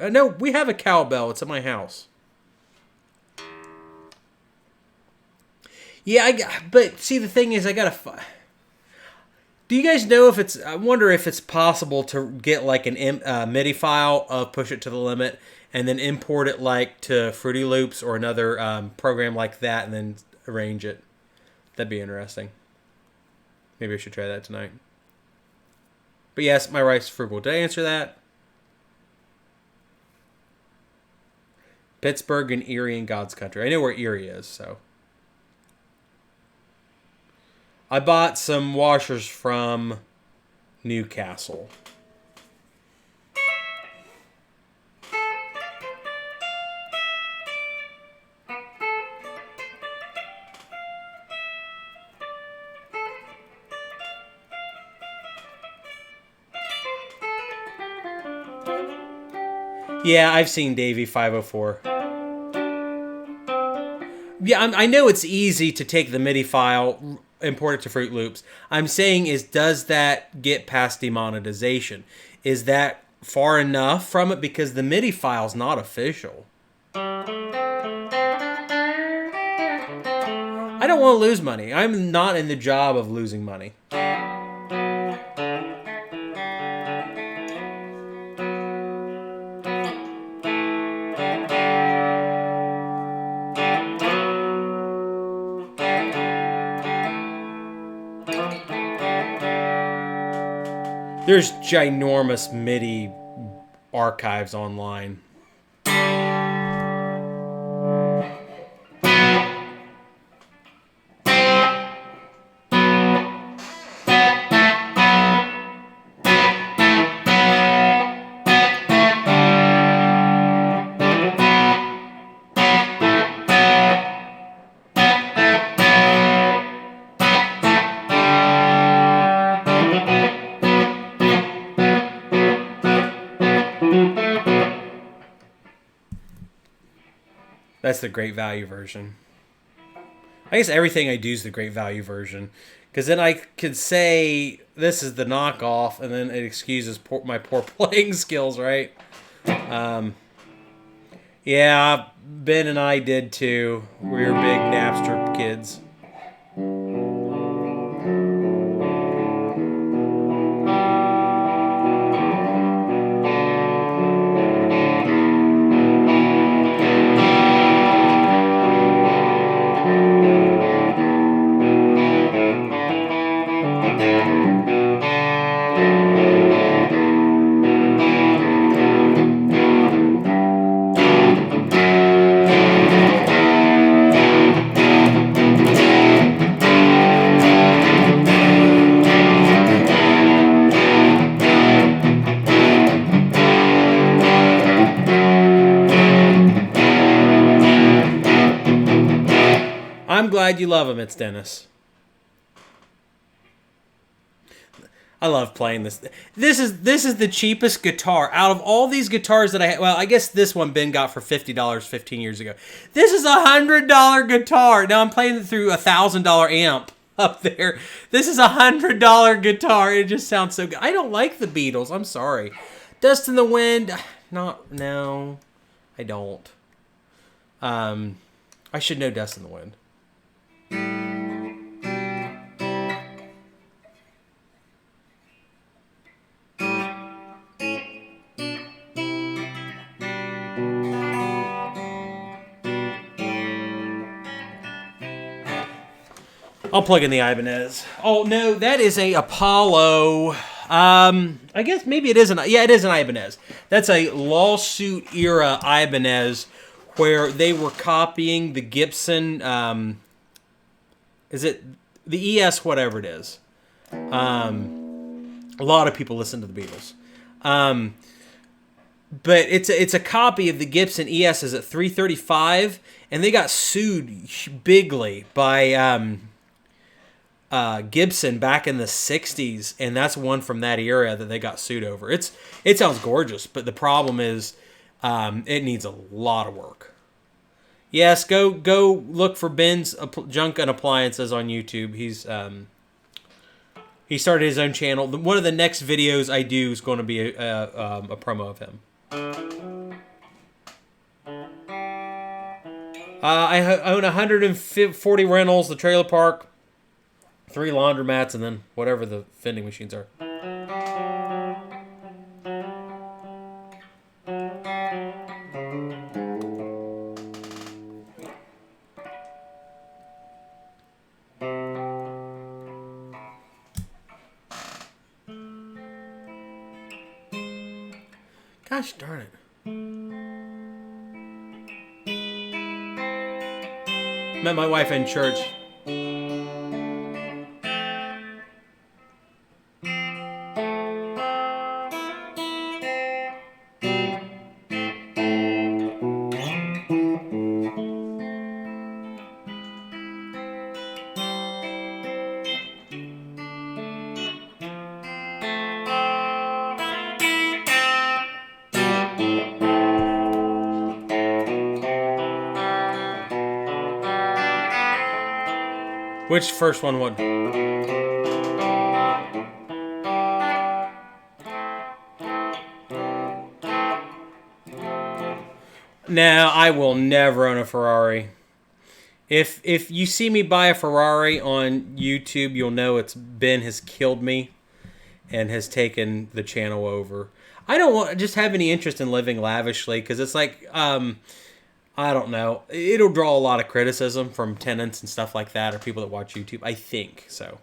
No, we have a cowbell. It's at my house. Yeah, but see, the thing is, I gotta. Do you guys know if it's? I wonder if it's possible to get like an MIDI file of Push It to the Limit and then import it like to Fruity Loops or another program like that and then arrange it. That'd be interesting. Maybe I should try that tonight. But yes, my wife's frugal. Did I answer that? Pittsburgh and Erie in God's country. I know where Erie is, so. I bought some washers from Newcastle. Yeah, I've seen Davey 504. Yeah, I know it's easy to take the MIDI file, import it to Fruit Loops. I'm saying is, does that get past demonetization? Is that far enough from it? Because the MIDI file's not official. I don't want to lose money. I'm not in the job of losing money. There's ginormous MIDI archives online. That's the great value version. I guess everything I do is the great value version. Because then I could say this is the knockoff, and then it excuses my poor playing skills, right? Yeah, Ben and I did too. We were big Napster kids. I'm glad you love him. It's Dennis. I love playing this. This is the cheapest guitar out of all these guitars that I had. Well, I guess this one Ben got for $50 15 years ago. This is $100 guitar. Now I'm playing it through $1,000 amp up there. This is $100 guitar. It just sounds so good. I don't like the Beatles. I'm sorry. Dust in the Wind. No, I don't. I should know Dust in the Wind. I'll plug in the Ibanez. Oh, no, that is a Apollo. I guess maybe it isn't. Yeah, it is an Ibanez. That's a lawsuit era Ibanez where they were copying the Gibson. Is it the ES, whatever it is? A lot of people listen to the Beatles. But it's a copy of the Gibson ES is at 335, and they got sued bigly by Gibson back in the 60s, and that's one from that era that they got sued over. It sounds gorgeous, but the problem is it needs a lot of work. Yes, go look for Ben's Junk and Appliances on YouTube. He started his own channel. One of the next videos I do is going to be a promo of him. I own 140 rentals, the trailer park, 3 laundromats, and then whatever the vending machines are. Gosh darn it. Met my wife in church. Which first one would? No, I will never own a Ferrari. If you see me buy a Ferrari on YouTube, you'll know it's Ben has killed me and has taken the channel over. I don't just have any interest in living lavishly because it's like, I don't know. It'll draw a lot of criticism from tenants and stuff like that, or people that watch YouTube. I think so.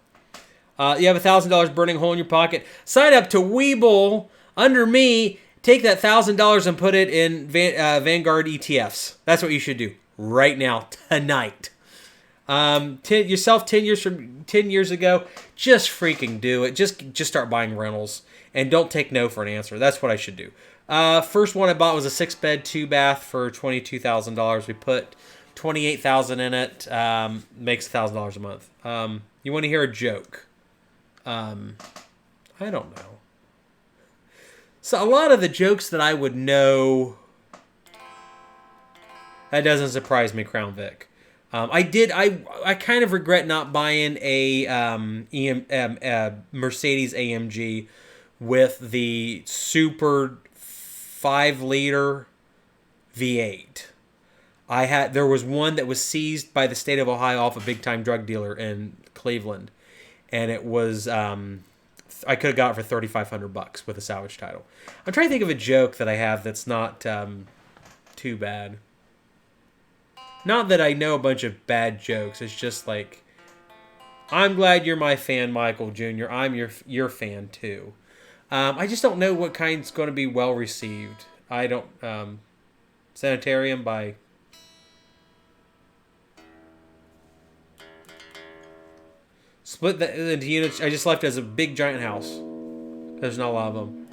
You have $1,000 burning a hole in your pocket. Sign up to Webull under me. Take that $1,000 and put it in Vanguard ETFs. That's what you should do right now, tonight. 10 years ago, just freaking do it. Just start buying rentals and don't take no for an answer. That's what I should do. First one I bought was a 6-bed, 2-bath for $22,000. We put $28,000 in it. Makes $1,000 a month. You want to hear a joke? I don't know. So a lot of the jokes that I would know, that doesn't surprise me, Crown Vic. I kind of regret not buying a Mercedes AMG with the super 5-liter V8. There was one that was seized by the state of Ohio off a big-time drug dealer in Cleveland, and it was I could have got it for $3,500 with a salvage title. I'm trying to think of a joke that I have that's not too bad. Not that I know a bunch of bad jokes. It's just like, I'm glad you're my fan, Michael Jr. I'm your fan too. I just don't know what kind's going to be well received. I don't. Sanitarium by. Split that into units. I just left it as a big giant house. There's not a lot of them.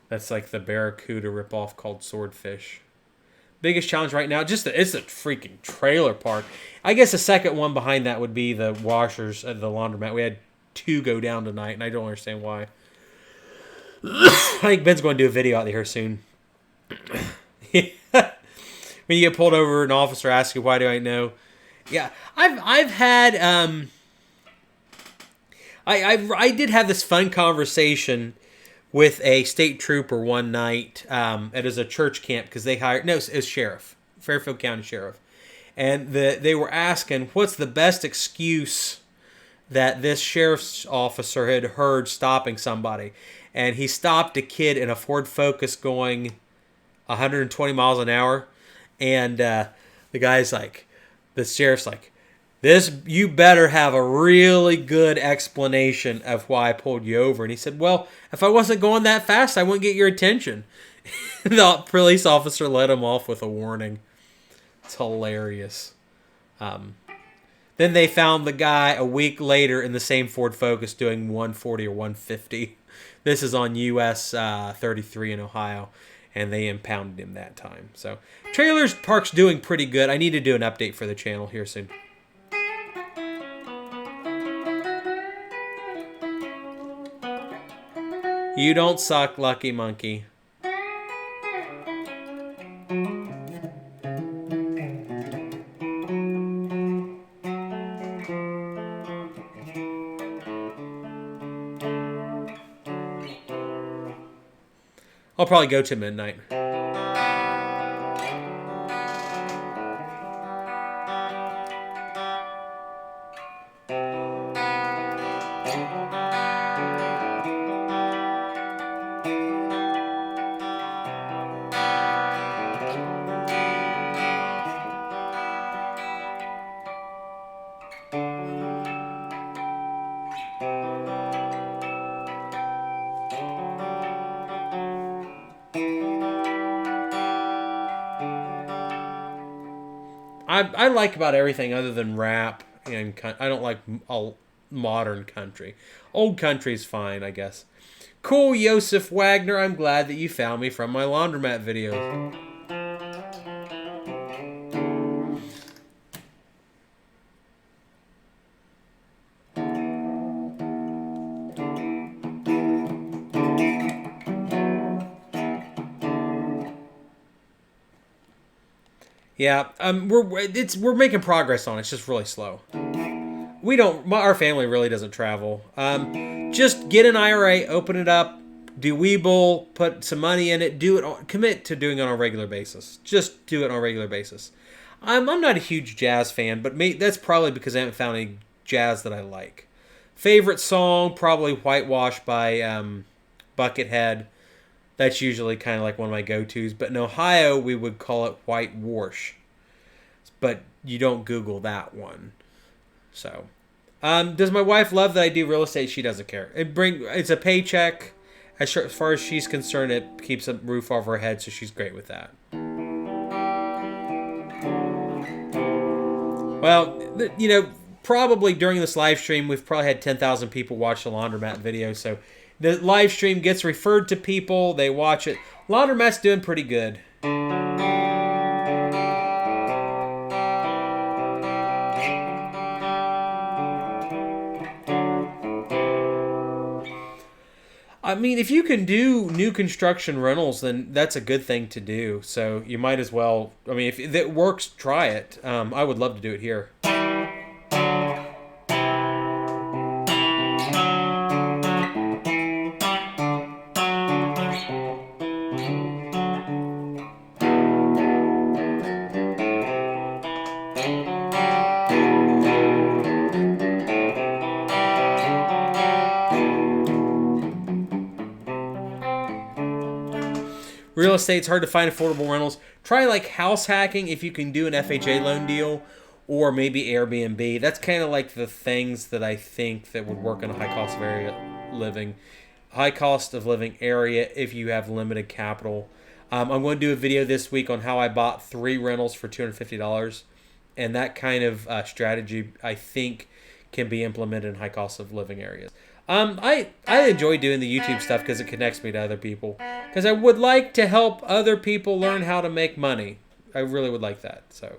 That's like the Barracuda ripoff called Swordfish. Biggest challenge right now, it's a freaking trailer park. I guess the second one behind that would be the washers at the laundromat. We had 2 go down tonight, and I don't understand why. I think Ben's going to do a video out here soon. When you get pulled over, an officer asks you, "Why do I know?" Yeah, I've had I did have this fun conversation with a state trooper one night. It was a church camp because they hired, no, it was sheriff, Fairfield County Sheriff. And they were asking, what's the best excuse that this sheriff's officer had heard stopping somebody? And he stopped a kid in a Ford Focus going 120 miles an hour. And the sheriff's like, you better have a really good explanation of why I pulled you over. And he said, well, if I wasn't going that fast, I wouldn't get your attention. The police officer let him off with a warning. It's hilarious. Then they found the guy a week later in the same Ford Focus doing 140 or 150. This is on US 33 in Ohio. And they impounded him that time. So, trailers park's doing pretty good. I need to do an update for the channel here soon. You don't suck, Lucky Monkey. I'll probably go to midnight. I like about everything other than rap, and I don't like all modern country. Old country's fine, I guess. Cool, Yosef Wagner. I'm glad that you found me from my laundromat videos. Yeah, we're making progress on it. It's just really slow. Our family really doesn't travel. Just get an IRA, open it up, do Webull, put some money in it, commit to doing it on a regular basis. Just do it on a regular basis. I'm not a huge jazz fan, but that's probably because I haven't found any jazz that I like. Favorite song, probably Whitewash by Buckethead. That's usually kind of like one of my go-tos. But in Ohio, we would call it Whitewash. But you don't Google that one. So, does my wife love that I do real estate? She doesn't care. It's a paycheck. As far as she's concerned, it keeps a roof over her head, so she's great with that. Well, probably during this live stream, we've probably had 10,000 people watch the laundromat video. So the live stream gets referred to people. They watch it. Laundromat's doing pretty good. I mean, if you can do new construction rentals, then that's a good thing to do. So you might as well. I mean, if it works, try it. I would love to do it here. Real estate's hard to find affordable rentals. Try like house hacking if you can do an FHA loan deal, or maybe Airbnb. That's kind of like the things that I think that would work in a high cost of living area if you have limited capital. I'm going to do a video this week on how I bought 3 rentals for $250, and that kind of strategy I think can be implemented in high cost of living areas. I enjoy doing the YouTube stuff because it connects me to other people. Because I would like to help other people learn how to make money. I really would like that. So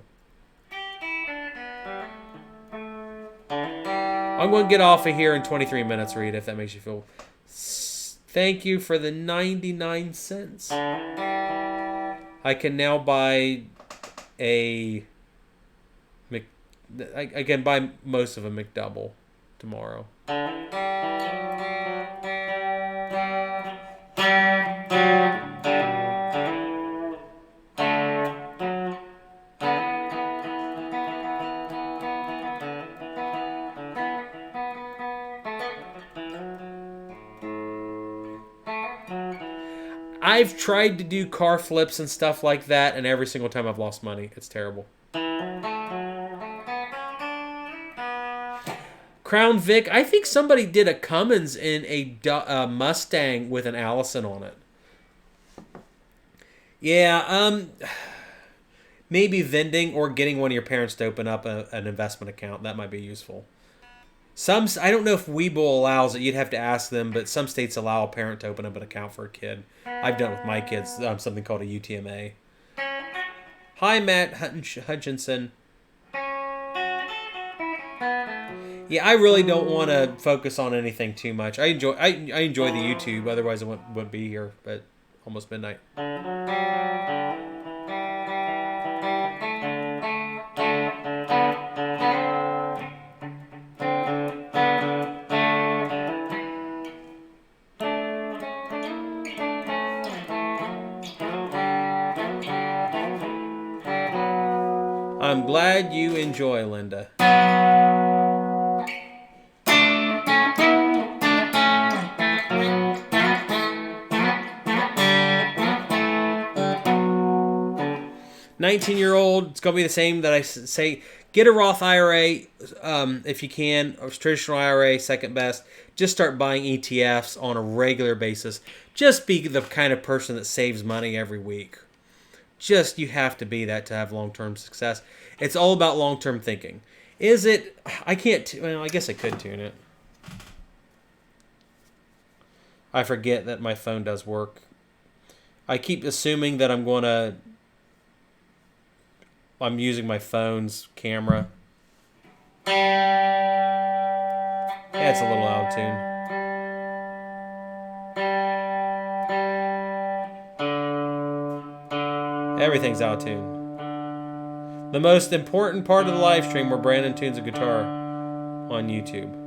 I'm going to get off of here in 23 minutes, Rita, if that makes you feel. Thank you for the 99 cents. I can now buy I can buy most of a McDouble tomorrow. I've tried to do car flips and stuff like that, and every single time I've lost money. It's terrible. Crown Vic, I think somebody did a Cummins in a Mustang with an Allison on it. Yeah, maybe vending or getting one of your parents to open up an investment account. That might be useful. I don't know if Webull allows it. You'd have to ask them, but some states allow a parent to open up an account for a kid. I've done it with my kids. Something called a UTMA. Hi, Matt Hutchinson. Yeah, I really don't want to focus on anything too much. I enjoy the YouTube. Otherwise, I wouldn't be here at almost midnight. glad you enjoy, Linda. 19-year-old, it's going to be the same that I say. Get a Roth IRA if you can, or traditional IRA, second best. Just start buying ETFs on a regular basis. Just be the kind of person that saves money every week. You have to be that to have long-term success. It's all about long-term thinking. Is it? I can't. Well, I guess I could tune it. I forget that my phone does work. I keep assuming that I'm using my phone's camera. Yeah, it's a little out of tune. Everything's out of tune. The most important part of the live stream where Brandon tunes a guitar on YouTube.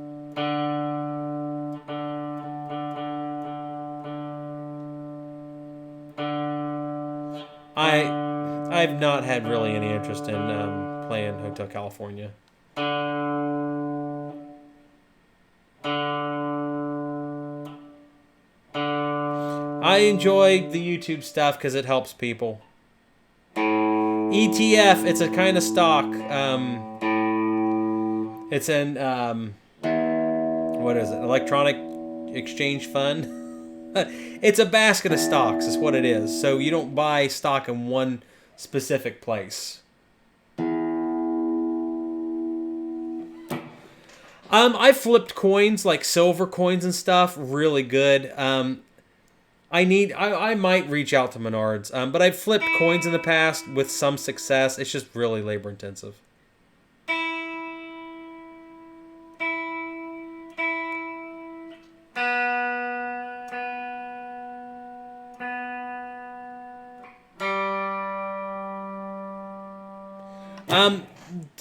I've not had really any interest in playing Hotel California. I enjoy the YouTube stuff because it helps people. ETF, it's a kind of stock. It's an what is it? Electronic exchange fund. It's a basket of stocks, is what it is. So you don't buy stock in one specific place. I flipped coins, like silver coins and stuff, really good. I might reach out to Menards, but I've flipped coins in the past with some success. It's just really labor intensive.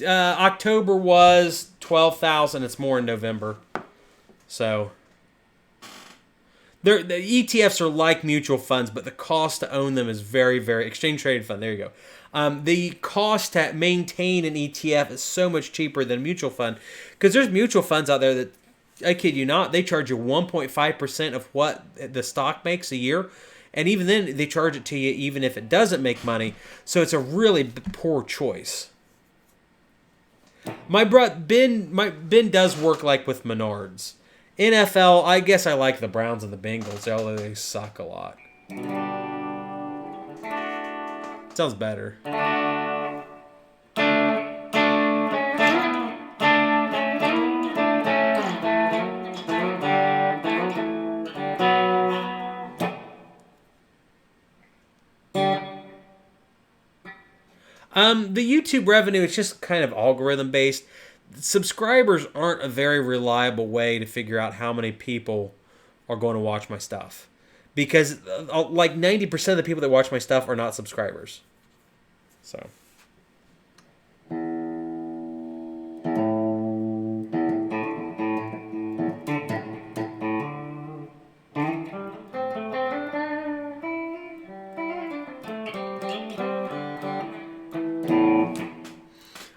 October was 12,000. It's more in November. So the ETFs are like mutual funds, but the cost to own them is very, very exchange traded fund. There you go. The cost to maintain an ETF is so much cheaper than a mutual fund, because there's mutual funds out there that, I kid you not, they charge you 1.5% of what the stock makes a year. And even then, they charge it to you even if it doesn't make money. So it's a really poor choice. My Ben does work like with Menards. NFL, I guess I like the Browns and the Bengals, although they suck a lot. Sounds better. The YouTube revenue is just kind of algorithm based. Subscribers aren't a very reliable way to figure out how many people are going to watch my stuff, because like 90% of the people that watch my stuff are not subscribers. So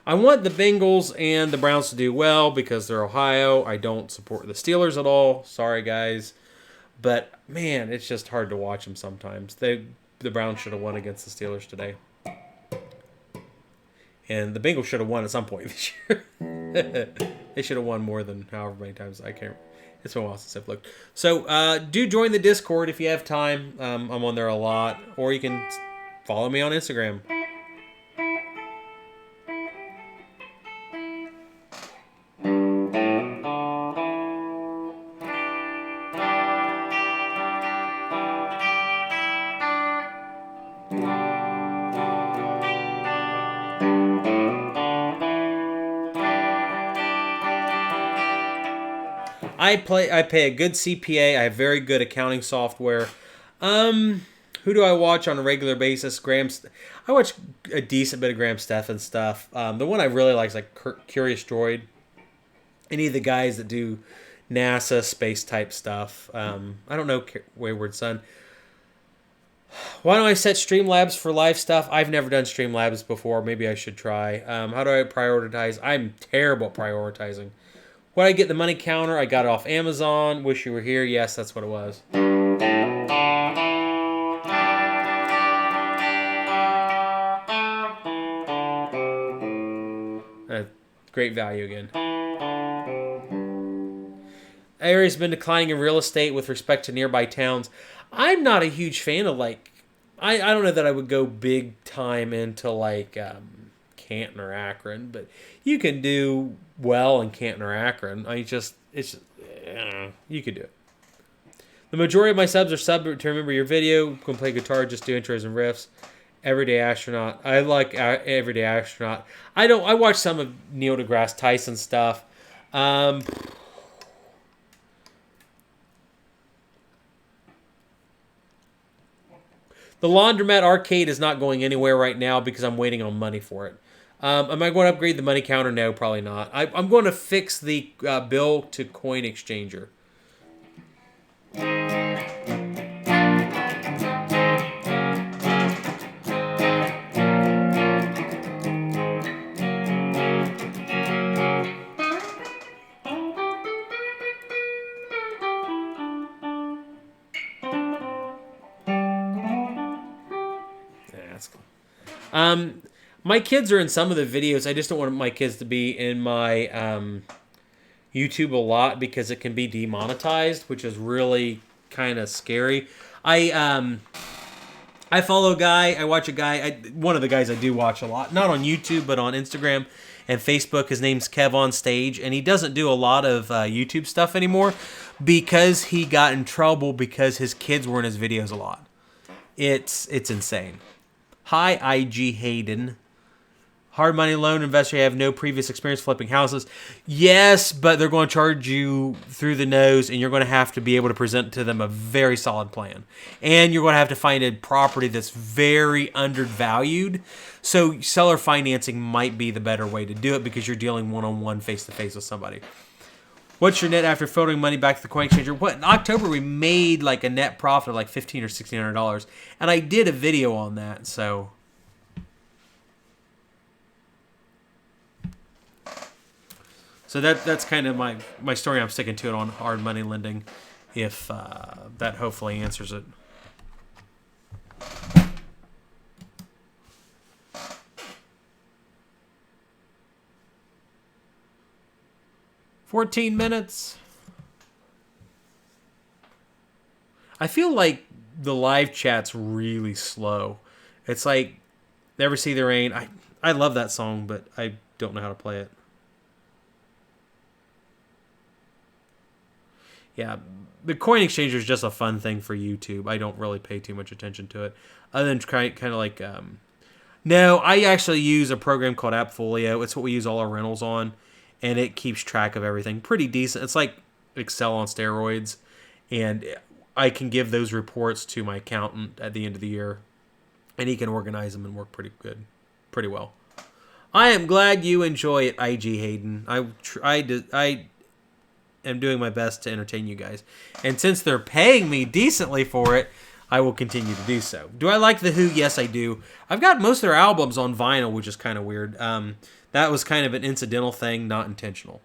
I want the Bengals and the Browns to do well because they're Ohio. I don't support the Steelers at all. Sorry, guys. But, man, it's just hard to watch them sometimes. The Browns should have won against the Steelers today. And the Bengals should have won at some point this year. They should have won more than however many times. I can't. It's been a while since I've looked. So, do join the Discord if you have time. I'm on there a lot. Or you can follow me on Instagram. I pay a good CPA. I have very good accounting software. Who do I watch on a regular basis? I watch a decent bit of Graham Stephan stuff. The one I really like is like Curious Droid. Any of the guys that do NASA space type stuff. I don't know Wayward Son. Why don't I set Streamlabs for live stuff? I've never done Streamlabs before. Maybe I should try. How do I prioritize? I'm terrible at prioritizing. When I get the money counter, I got it off Amazon. Wish you were here. Yes, that's what it was. Great value again. Area's been declining in real estate with respect to nearby towns. I'm not a huge fan of like, I don't know that I would go big time into like Canton or Akron, but you can do well in Canton or Akron. You could do it. The majority of my subs are sub to remember your video. Can play guitar, just do intros and riffs. Everyday Astronaut. I like Everyday Astronaut. I watch some of Neil deGrasse Tyson stuff. The Laundromat Arcade is not going anywhere right now because I'm waiting on money for it. Am I going to upgrade the money counter? No, probably not. I'm going to fix the bill to coin exchanger. That's cool. My kids are in some of the videos. I just don't want my kids to be in my YouTube a lot because it can be demonetized, which is really kind of scary. I follow a guy. I watch a guy. One of the guys I do watch a lot, not on YouTube but on Instagram and Facebook. His name's Kev on Stage, and he doesn't do a lot of YouTube stuff anymore because he got in trouble because his kids were in his videos a lot. It's insane. Hi, IG Hayden. Hard money loan investor, you have no previous experience flipping houses. Yes, but they're going to charge you through the nose, and you're going to have to be able to present to them a very solid plan. And you're going to have to find a property that's very undervalued. So seller financing might be the better way to do it because you're dealing one-on-one, face-to-face with somebody. What's your net after filtering money back to the coin exchanger? In October, we made like a net profit of like $1,500 or $1,600. And I did a video on that, so... So that's kind of my story. I'm sticking to it on hard money lending, if that hopefully answers it. "14 minutes. I feel like the live chat's really slow. It's like Never See the Rain. I love that song, but I don't know how to play it. Yeah, the coin exchanger is just a fun thing for YouTube. I don't really pay too much attention to it, other than kind of like. No, I actually use a program called Appfolio. It's what we use all our rentals on, and it keeps track of everything pretty decent. It's like Excel on steroids, and I can give those reports to my accountant at the end of the year, and he can organize them and work pretty well. I am glad you enjoy it, IG Hayden. I am doing my best to entertain you guys. And since they're paying me decently for it, I will continue to do so. Do I like The Who? Yes, I do. I've got most of their albums on vinyl, which is kind of weird. That was kind of an incidental thing, not intentional.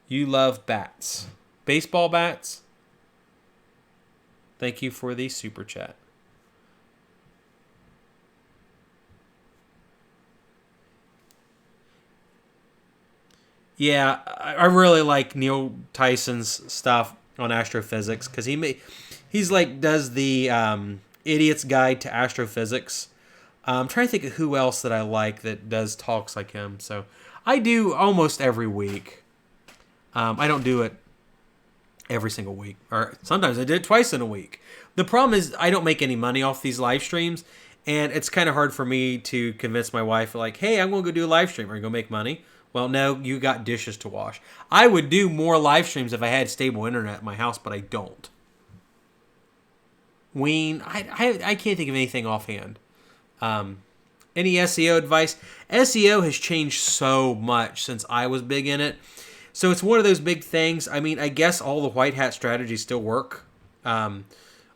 You love bats. Baseball bats? Thank you for the super chat. Yeah, I really like Neil Tyson's stuff on astrophysics because he's like does the Idiot's Guide to Astrophysics. I'm trying to think of who else that I like that does talks like him. So I do almost every week. I don't do it every single week, or sometimes I did it twice in a week. The problem is I don't make any money off these live streams, and it's kind of hard for me to convince my wife like, "Hey, I'm going to go do a live stream. Are you going to make money?" Well, no, you got dishes to wash. I would do more live streams if I had stable internet at my house, but I don't. Ween, I can't think of anything offhand. Any SEO advice? SEO has changed so much since I was big in it. So it's one of those big things. I mean, I guess all the white hat strategies still work.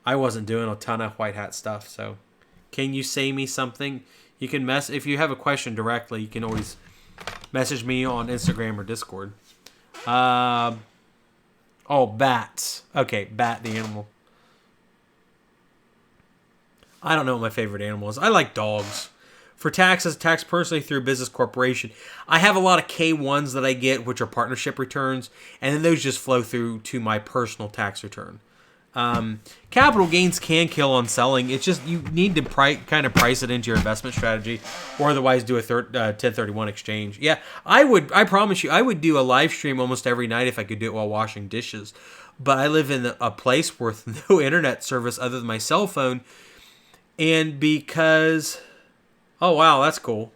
I wasn't doing a ton of white hat stuff. So, can you say me something? You can if you have a question directly, you can always message me on Instagram or Discord. Bats. Okay, bat the animal. I don't know what my favorite animal is. I like dogs. For taxes, tax personally through a business corporation. I have a lot of K1s that I get, which are partnership returns, and then those just flow through to my personal tax return. Capital gains can kill on selling. It's just you need to kind of price it into your investment strategy, or otherwise do a 1031 exchange. Yeah, I promise you, I would do a live stream almost every night if I could do it while washing dishes. But I live in a place with no internet service other than my cell phone, and because, oh wow, that's cool.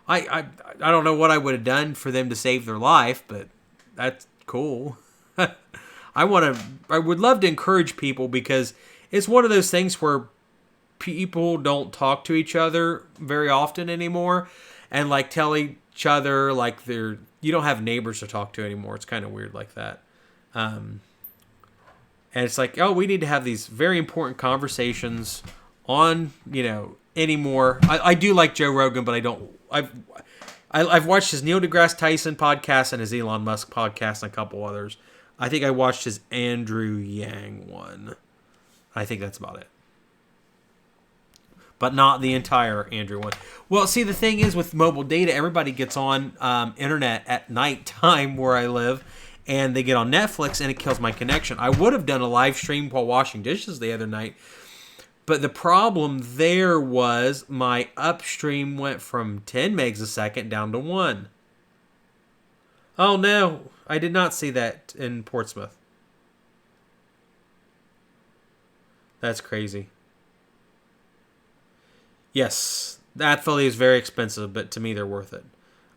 I don't know what I would have done for them to save their life, but that's cool. I would love to encourage people, because it's one of those things where people don't talk to each other very often anymore, and like tell each other like you don't have neighbors to talk to anymore. It's kind of weird like that. And it's like, oh, we need to have these very important conversations on, anymore. I do like Joe Rogan, but I don't. I've watched his Neil deGrasse Tyson podcast and his Elon Musk podcast and a couple others. I think I watched his Andrew Yang one. I think that's about it. But not the entire Andrew one. Well, see, the thing is with mobile data, everybody gets on internet at night time where I live, and they get on Netflix, and it kills my connection. I would have done a live stream while washing dishes the other night, but the problem there was my upstream went from 10 megs a second down to 1. Oh no, I did not see that in Portsmouth. That's crazy. Yes, that fully is very expensive, but to me they're worth it.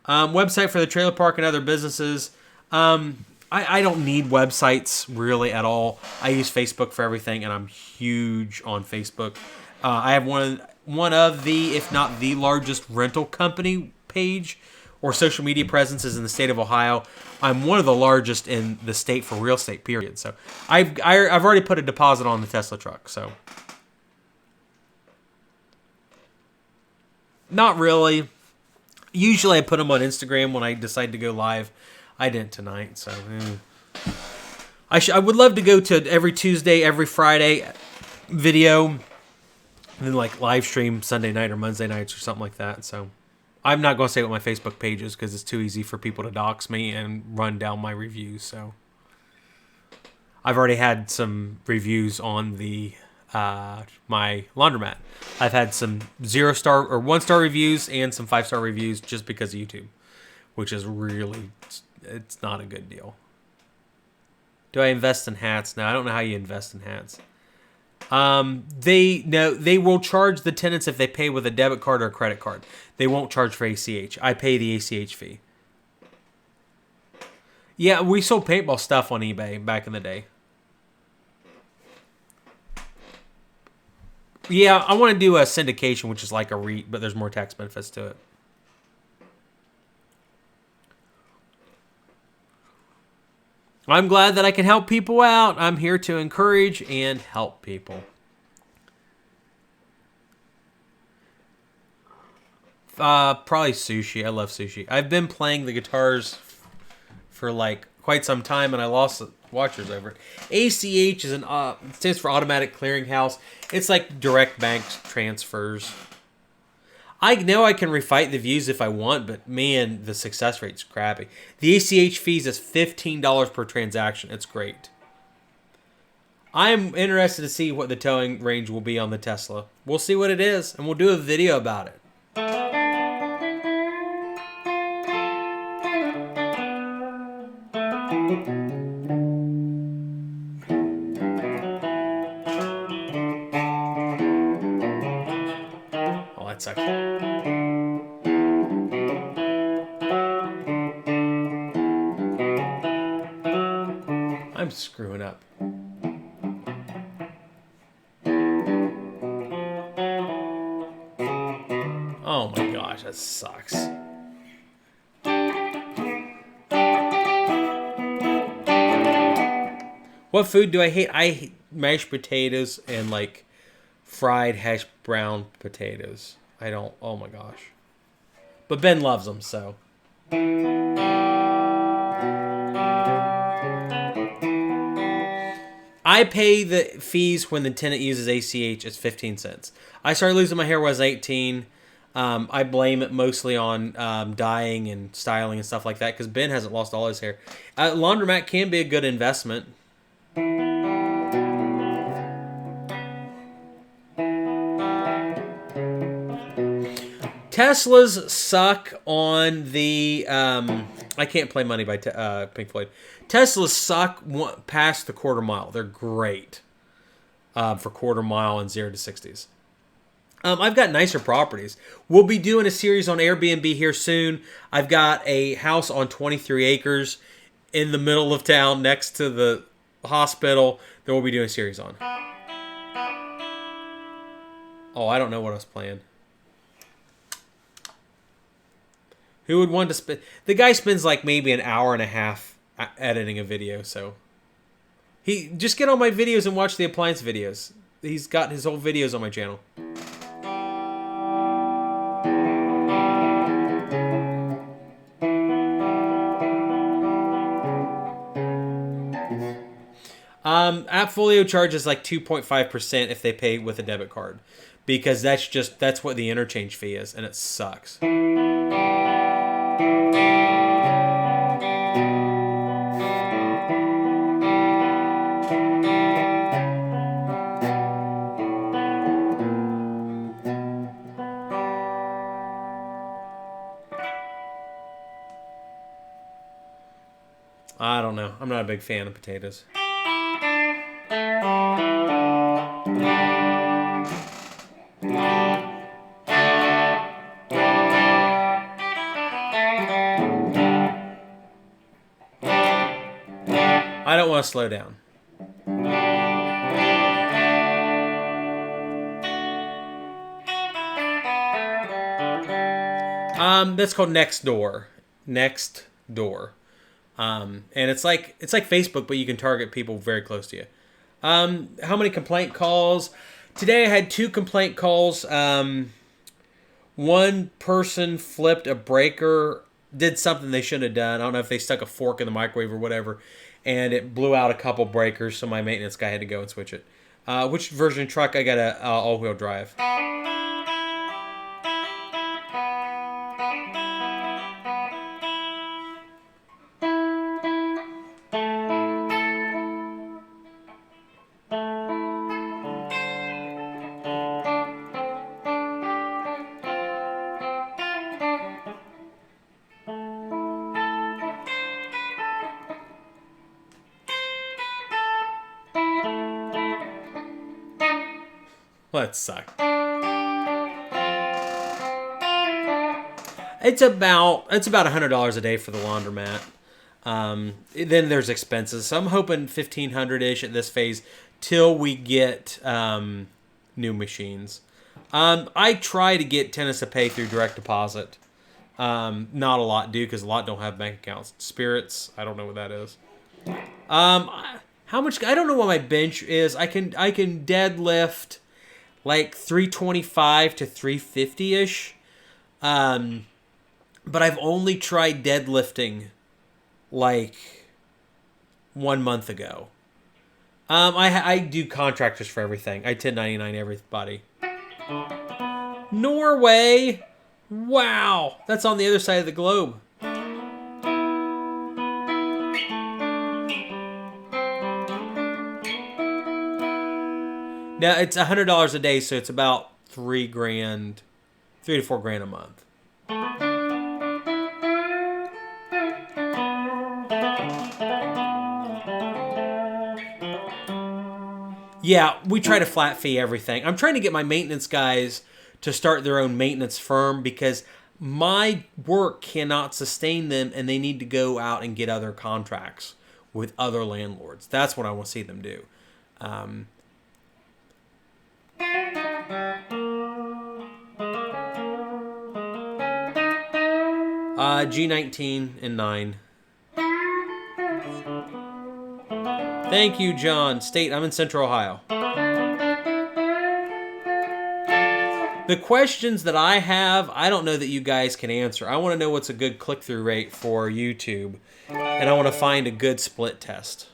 Website for the trailer park and other businesses. I don't need websites really at all. I use Facebook for everything, and I'm huge on Facebook. I have one of the, if not the largest rental company page or social media presences in the state of Ohio. I'm one of the largest in the state for real estate, period. So I've already put a deposit on the Tesla truck. So not really. Usually I put them on Instagram when I decide to go live. I didn't tonight, so I would love to go to every Tuesday, every Friday video, and then like live stream Sunday night or Wednesday nights or something like that. So I'm not going to say what my Facebook page is because it's too easy for people to dox me and run down my reviews. So I've already had some reviews on the my laundromat. I've had some 0-star or 1-star reviews and some 5-star reviews just because of YouTube, which is really, it's not a good deal. Do I invest in hats? No, I don't know how you invest in hats. They will charge the tenants if they pay with a debit card or a credit card. They won't charge for ACH. I pay the ACH fee. Yeah, we sold paintball stuff on eBay back in the day. Yeah, I want to do a syndication, which is like a REIT, but there's more tax benefits to it. I'm glad that I can help people out. I'm here to encourage and help people. Probably sushi. I love sushi. I've been playing the guitars for like quite some time, and I lost watchers over it. ACH is stands for Automatic Clearinghouse. It's like direct bank transfers. I know I can refight the views if I want, but man, the success rate's crappy. The ACH fees is $15 per transaction. It's great. I'm interested to see what the towing range will be on the Tesla. We'll see what it is, and we'll do a video about it. Oh, that sucks. I'm screwing up. Oh my gosh, that sucks. What food do I hate? mashed potatoes and like fried hash brown potatoes. I don't. Oh my gosh. But Ben loves them, so. I pay the fees when the tenant uses ACH. It's 15 cents. I started losing my hair when I was 18. I blame it mostly on dyeing and styling and stuff like that because Ben hasn't lost all his hair. Laundromat can be a good investment. Teslas suck on the. I can't play Money by Pink Floyd. Teslas suck past the quarter mile. They're great for quarter mile and 0 to 60s. I've got nicer properties. We'll be doing a series on Airbnb here soon. I've got a house on 23 acres in the middle of town next to the hospital that we'll be doing a series on. Oh, I don't know what I was playing. Who would want to spend... The guy spends like maybe an hour and a half editing a video, so... Just get on my videos and watch the appliance videos. He's got his whole videos on my channel. Appfolio charges like 2.5% if they pay with a debit card. Because that's what the interchange fee is, and it sucks. I don't know. I'm not a big fan of potatoes. I don't want to slow down. That's called Next Door. Next Door. And it's like Facebook, but you can target people very close to you. How many complaint calls? Today I had 2 complaint calls. One person flipped a breaker, did something they shouldn't have done. I don't know if they stuck a fork in the microwave or whatever, and it blew out a couple breakers, so my maintenance guy had to go and switch it. Which version of truck? I got a all-wheel drive. Well, that sucked. It's about $100 a day for the laundromat. Then there's expenses. So I'm hoping $1,500-ish at this phase till we get new machines. I try to get tenants to pay through direct deposit. Not a lot do because a lot don't have bank accounts. Spirits, I don't know what that is. How much? I don't know what my bench is. I can deadlift like 325 to 350-ish. But I've only tried deadlifting like 1 month ago. I do contractors for everything. I 1099 everybody. Norway! Wow! That's on the other side of the globe. Now, it's $100 a day, so it's about $3 to $4 grand a month. Yeah, we try to flat fee everything. I'm trying to get my maintenance guys to start their own maintenance firm because my work cannot sustain them and they need to go out and get other contracts with other landlords. That's what I want to see them do. G19 and 9. Thank you, John. State, I'm in Central Ohio. The questions that I have, I don't know that you guys can answer. I want to know what's a good click-through rate for YouTube, and I want to find a good split test.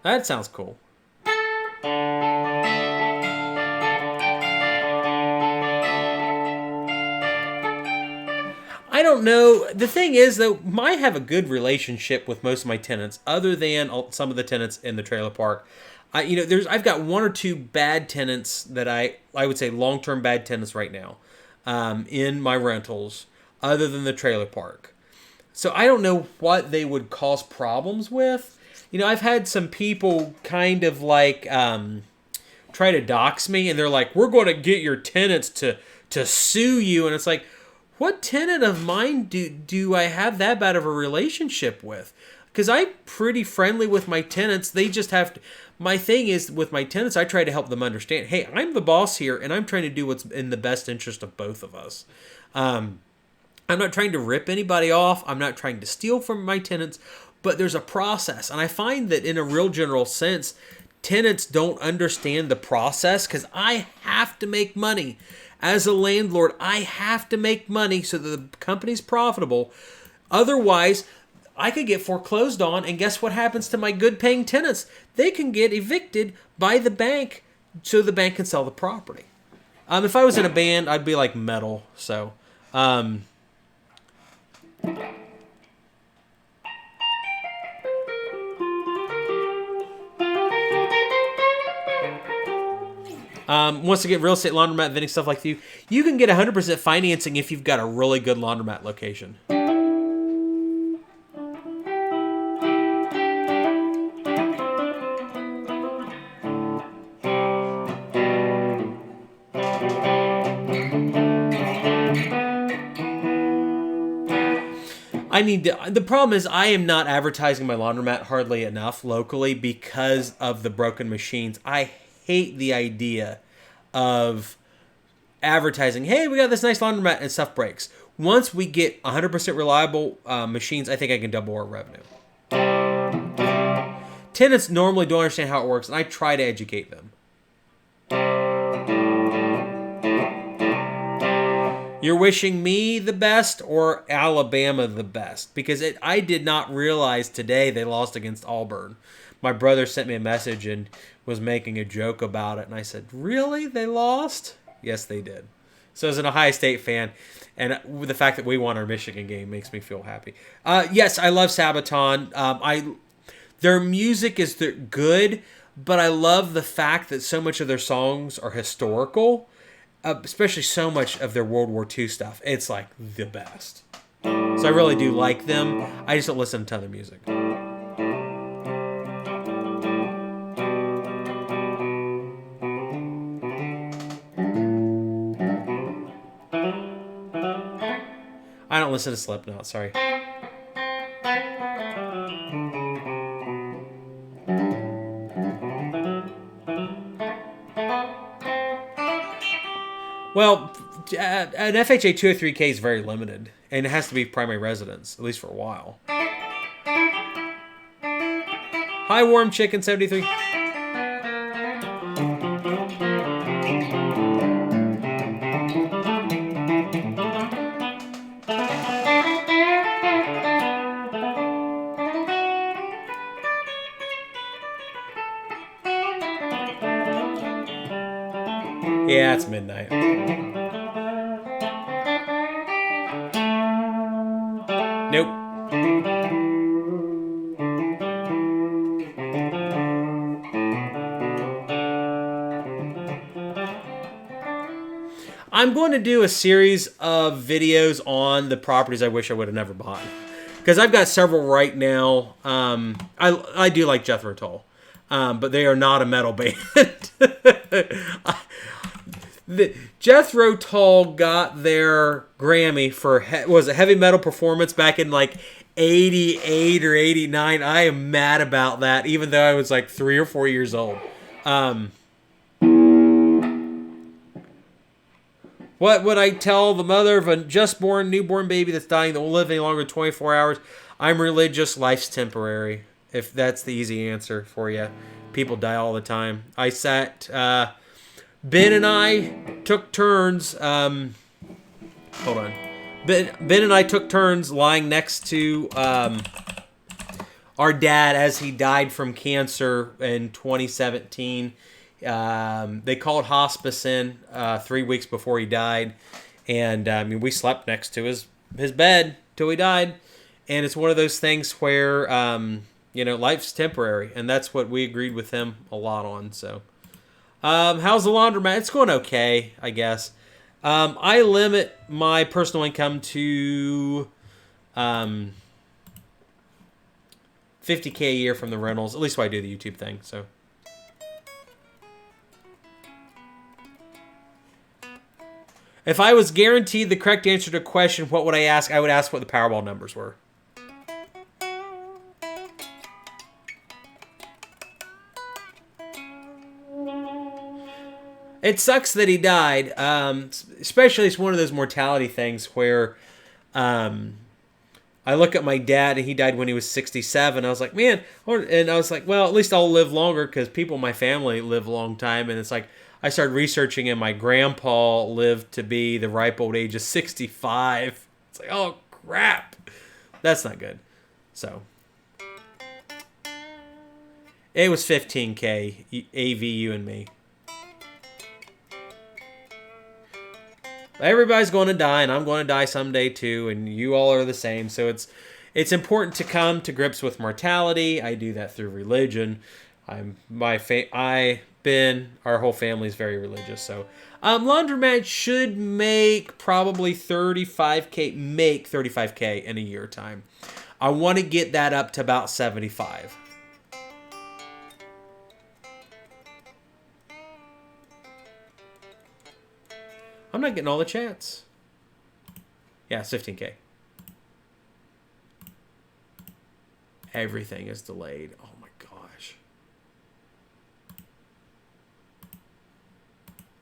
That sounds cool. I don't know. The thing is, though, I have a good relationship with most of my tenants, other than some of the tenants in the trailer park. I've got one or two bad tenants that I would say long-term bad tenants right now in my rentals, other than the trailer park. So I don't know what they would cause problems with. I've had some people kind of like try to dox me, and they're like, "We're going to get your tenants to sue you," and it's like, what tenant of mine do I have that bad of a relationship with? Because I'm pretty friendly with my tenants. They just have to. My thing is, with my tenants, I try to help them understand, hey, I'm the boss here, and I'm trying to do what's in the best interest of both of us. I'm not trying to rip anybody off. I'm not trying to steal from my tenants, but there's a process. And I find that in a real general sense, tenants don't understand the process because I have to make money. As a landlord, I have to make money so that the company's profitable. Otherwise, I could get foreclosed on, and guess what happens to my good-paying tenants? They can get evicted by the bank so the bank can sell the property. If I was in a band, I'd be like metal. So, wants to get real estate laundromat vending stuff like you. You can get 100% financing if you've got a really good laundromat location. The problem is I am not advertising my laundromat hardly enough locally because of the broken machines. I hate the idea of advertising, hey, we got this nice laundromat and stuff breaks. Once we get 100% reliable machines, I think I can double our revenue. Tenants normally don't understand how it works, and I try to educate them. You're wishing me the best or Alabama the best? Because I did not realize today they lost against Auburn. My brother sent me a message and was making a joke about it. And I said, really? They lost? Yes, they did. So as an Ohio State fan, and the fact that we won our Michigan game makes me feel happy. Yes, I love Sabaton. Their music is good, but I love the fact that so much of their songs are historical. Especially so much of their World War II stuff. It's like the best. So I really do like them. I just don't listen to other music. I don't listen to Slipknot, sorry. Well, an FHA 203K is very limited, and it has to be primary residence, at least for a while. Hi, Warm Chicken 73. Yeah, it's midnight. Nope. I'm going to do a series of videos on the properties I wish I would have never bought. Because I've got several right now. I do like Jethro Tull. But they are not a metal band. Jethro Tull got their Grammy for was a heavy metal performance back in like 88 or 89. I am mad about that, even though I was like 3 or 4 years old. What would I tell the mother of a just born, newborn baby that's dying that won't live any longer than 24 hours? I'm religious, life's temporary. If that's the easy answer for you. People die all the time. I sat, Ben and I took turns, hold on. Ben and I took turns lying next to our dad as he died from cancer in 2017. They called hospice in 3 weeks before he died, and we slept next to his bed till he died. And it's one of those things where life's temporary, and that's what we agreed with him a lot on. So, how's the laundromat? It's going okay, I guess. I limit my personal income to $50K a year from the rentals. At least why I do the YouTube thing. So. If I was guaranteed the correct answer to a question, what would I ask? I would ask what the Powerball numbers were. It sucks that he died. Especially it's one of those mortality things where I look at my dad and he died when he was 67. I was like, man, and I was like, well, at least I'll live longer because people in my family live a long time. And it's like, I started researching and my grandpa lived to be the ripe old age of 65. It's like, oh, crap. That's not good. So, it was $15K, AV, you and me. Everybody's going to die, and I'm going to die someday too, and you all are the same. So it's important to come to grips with mortality. I do that through religion. Our whole family is very religious. So, laundromat should make probably 35K in a year time. I want to get that up to about 75. I'm not getting all the chats. Yeah, it's 15K. Everything is delayed. Oh my gosh.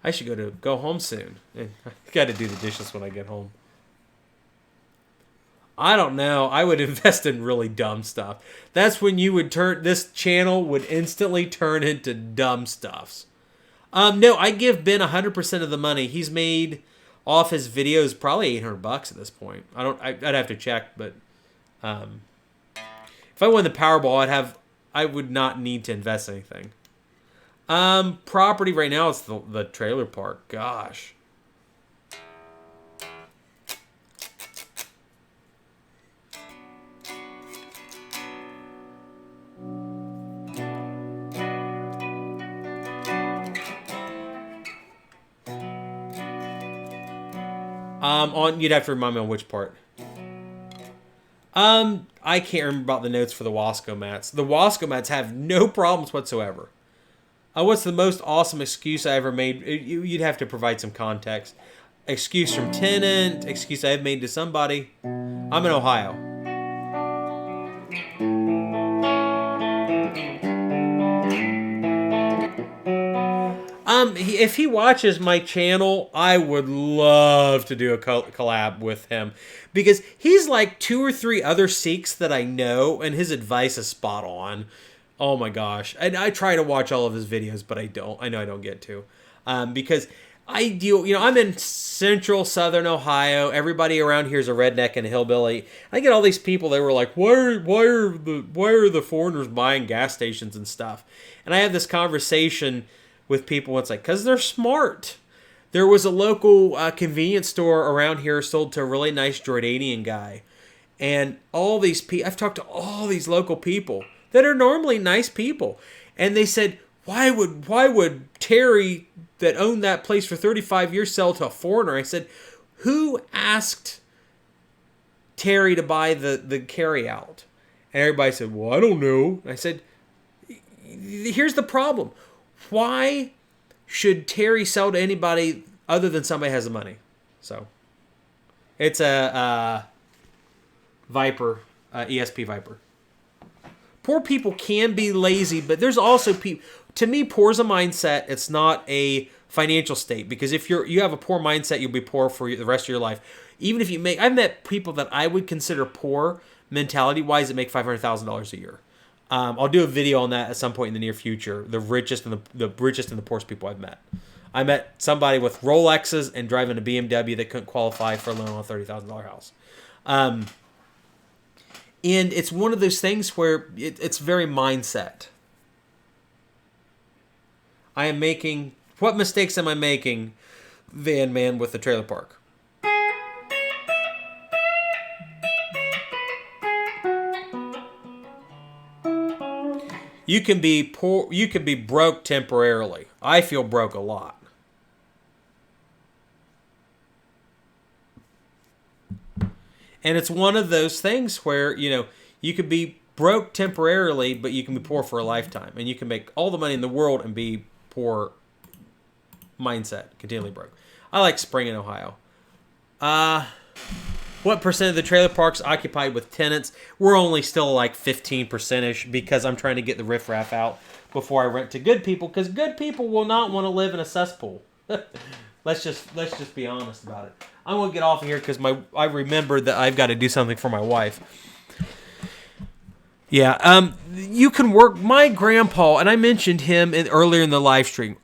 I should go home soon. I got to do the dishes when I get home. I don't know. I would invest in really dumb stuff. That's when this channel would instantly turn into dumb stuffs. No, I give Ben 100% of the money. He's made off his videos probably $800 at this point. I'd have to check, but if I won the Powerball, I would not need to invest anything. Property right now is the trailer park. Gosh. You'd have to remind me on which part. I can't remember about the notes for the Wasco mats. The Wasco mats have no problems whatsoever. What's the most awesome excuse I ever made? You'd have to provide some context. Excuse from tenant, excuse I've made to somebody. I'm in Ohio. If he watches my channel, I would love to do a collab with him because he's like 2 or 3 other Sikhs that I know, and his advice is spot on. Oh my gosh. And I try to watch all of his videos, but I don't. I know I don't get to. Because I'm in central southern Ohio. Everybody around here is a redneck and a hillbilly. I get all these people that were like, why are the foreigners buying gas stations and stuff? And I have this conversation with people. It's like, because they're smart. There was a local convenience store around here sold to a really nice Jordanian guy. And all these people, I've talked to all these local people that are normally nice people. And they said, why would Terry that owned that place for 35 years sell to a foreigner? I said, who asked Terry to buy the carry out? And everybody said, well, I don't know. I said, here's the problem. Why should Terry sell to anybody other than somebody has the money. So it's a Viper, ESP Viper. Poor people can be lazy, but there's also people. To me, poor is a mindset. It's not a financial state, because if you have a poor mindset, you'll be poor for the rest of your life. Even if you make, I've met people that I would consider poor mentality-wise that make $500,000 a year. I'll do a video on that at some point in the near future. The richest and the richest and the poorest people I've met. I met somebody with Rolexes and driving a BMW that couldn't qualify for a loan on a $30,000 house. And it's one of those things where it's very mindset. What mistakes am I making, Van Man, with the trailer park? You can be poor, you can be broke temporarily. I feel broke a lot. And it's one of those things where, you could be broke temporarily, but you can be poor for a lifetime. And you can make all the money in the world and be poor mindset, continually broke. I like Spring in Ohio. What percent of the trailer parks occupied with tenants? We're only still like 15%ish, because I'm trying to get the riffraff out before I rent to good people, because good people will not want to live in a cesspool. Let's just be honest about it. I'm gonna get off of here because I remembered that I've got to do something for my wife. Yeah, you can work. My grandpa, and I mentioned him earlier in the live stream.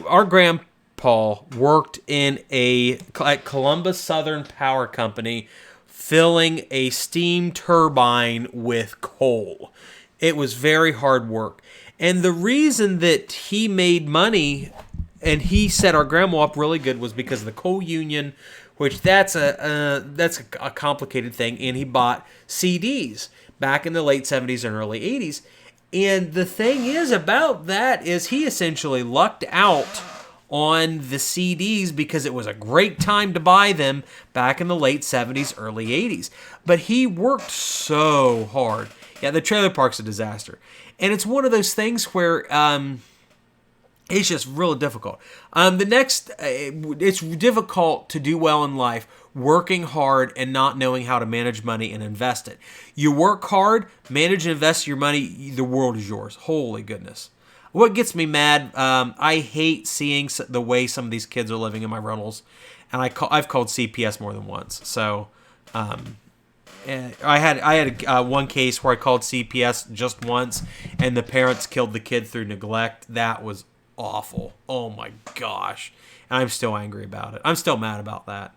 Our grandpa worked at Columbus Southern Power Company, filling a steam turbine with coal. It was very hard work, and the reason that he made money and he set our grandma up really good was because of the coal union, which that's a complicated thing, and he bought CDs back in the late 70s and early 80s. And the thing is about that is he essentially lucked out on the CDs because it was a great time to buy them back in the late 70s, early 80s. But he worked so hard. Yeah, the trailer park's a disaster. And it's one of those things where it's just real difficult. It's difficult to do well in life, working hard and not knowing how to manage money and invest it. You work hard, manage and invest your money, the world is yours. Holy goodness. What gets me mad, I hate seeing the way some of these kids are living in my rentals, and I've called CPS more than once. So I had one case where I called CPS just once, and the parents killed the kid through neglect. That was awful. Oh my gosh. And I'm still angry about it. I'm still mad about that.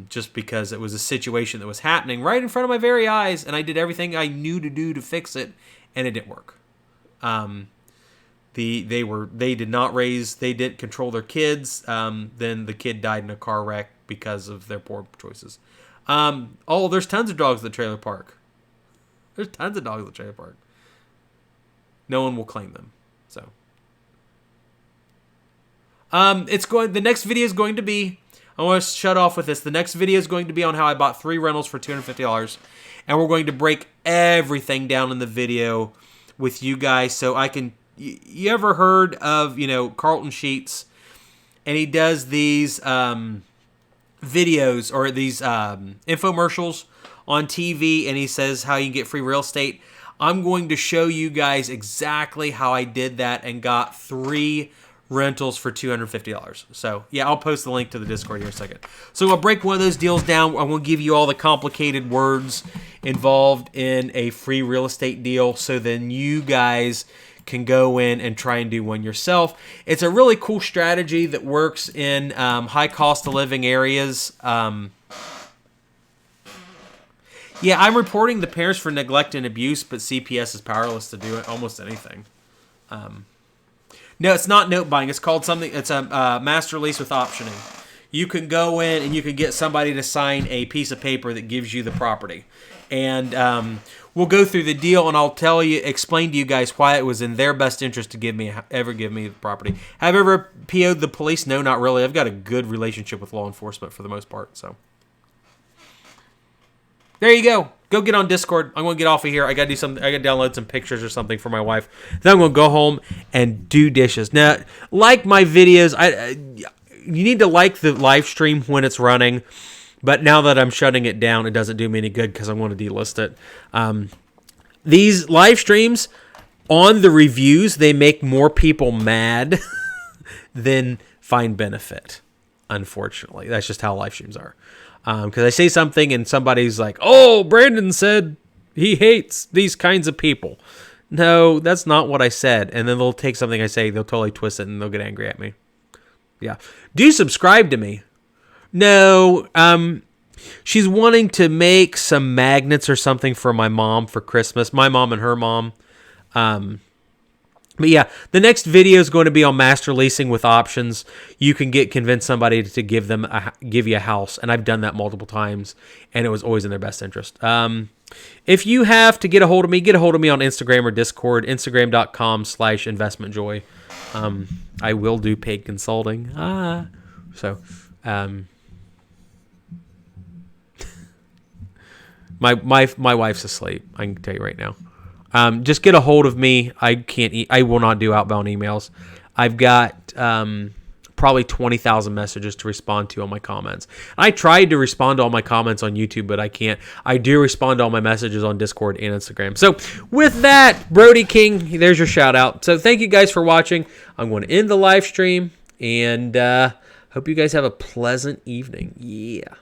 Just because it was a situation that was happening right in front of my very eyes, and I did everything I knew to do to fix it, and it didn't work. They didn't control their kids. Then the kid died in a car wreck because of their poor choices. There's tons of dogs at the trailer park. There's tons of dogs at the trailer park. No one will claim them. So the next video is going to be, I want to shut off with this. The next video is going to be on how I bought 3 rentals for $250. And we're going to break everything down in the video with you guys. So I can, you ever heard of, Carlton Sheets? And he does these videos or these infomercials on TV. And he says how you can get free real estate. I'm going to show you guys exactly how I did that and got 3 rentals for $250. So yeah, I'll post the link to the Discord here in a second. So I'll break one of those deals down. I'm going to give you all the complicated words involved in a free real estate deal, so then you guys can go in and try and do one yourself. It's a really cool strategy that works in high cost of living areas. Yeah, I'm reporting the parents for neglect and abuse, but CPS is powerless to do almost anything. No, it's not note buying. It's called something. It's a master lease with optioning. You can go in and you can get somebody to sign a piece of paper that gives you the property. And we'll go through the deal, and I'll explain to you guys why it was in their best interest to ever give me the property. Have I ever PO'd the police? No, not really. I've got a good relationship with law enforcement for the most part. So there you go. Go get on Discord. I'm going to get off of here. I got to do something. I got to download some pictures or something for my wife. Then I'm going to go home and do dishes. Now, like my videos, need to like the live stream when it's running. But now that I'm shutting it down, it doesn't do me any good because I'm going to delist it. These live streams on the reviews, they make more people mad than find benefit. Unfortunately, that's just how live streams are. Because I say something and somebody's like, "Oh, Brandon said he hates these kinds of people." No, that's not what I said. And then they'll take something I say, they'll totally twist it, and they'll get angry at me. Yeah. Do you subscribe to me? No. She's wanting to make some magnets or something for my mom for Christmas. My mom and her mom. But yeah, the next video is going to be on master leasing with options. You can convince somebody to give you a house, and I've done that multiple times, and it was always in their best interest. If you have to get a hold of me on Instagram or Discord, instagram.com/investmentjoy. I will do paid consulting. My wife's asleep. I can tell you right now. Just get a hold of me. I will not do outbound emails. I've got probably 20,000 messages to respond to on my comments. I tried to respond to all my comments on YouTube, but I can't. I do respond to all my messages on Discord and Instagram. So with that, Brody King, there's your shout out. So thank you guys for watching. I'm going to end the live stream, and hope you guys have a pleasant evening. Yeah.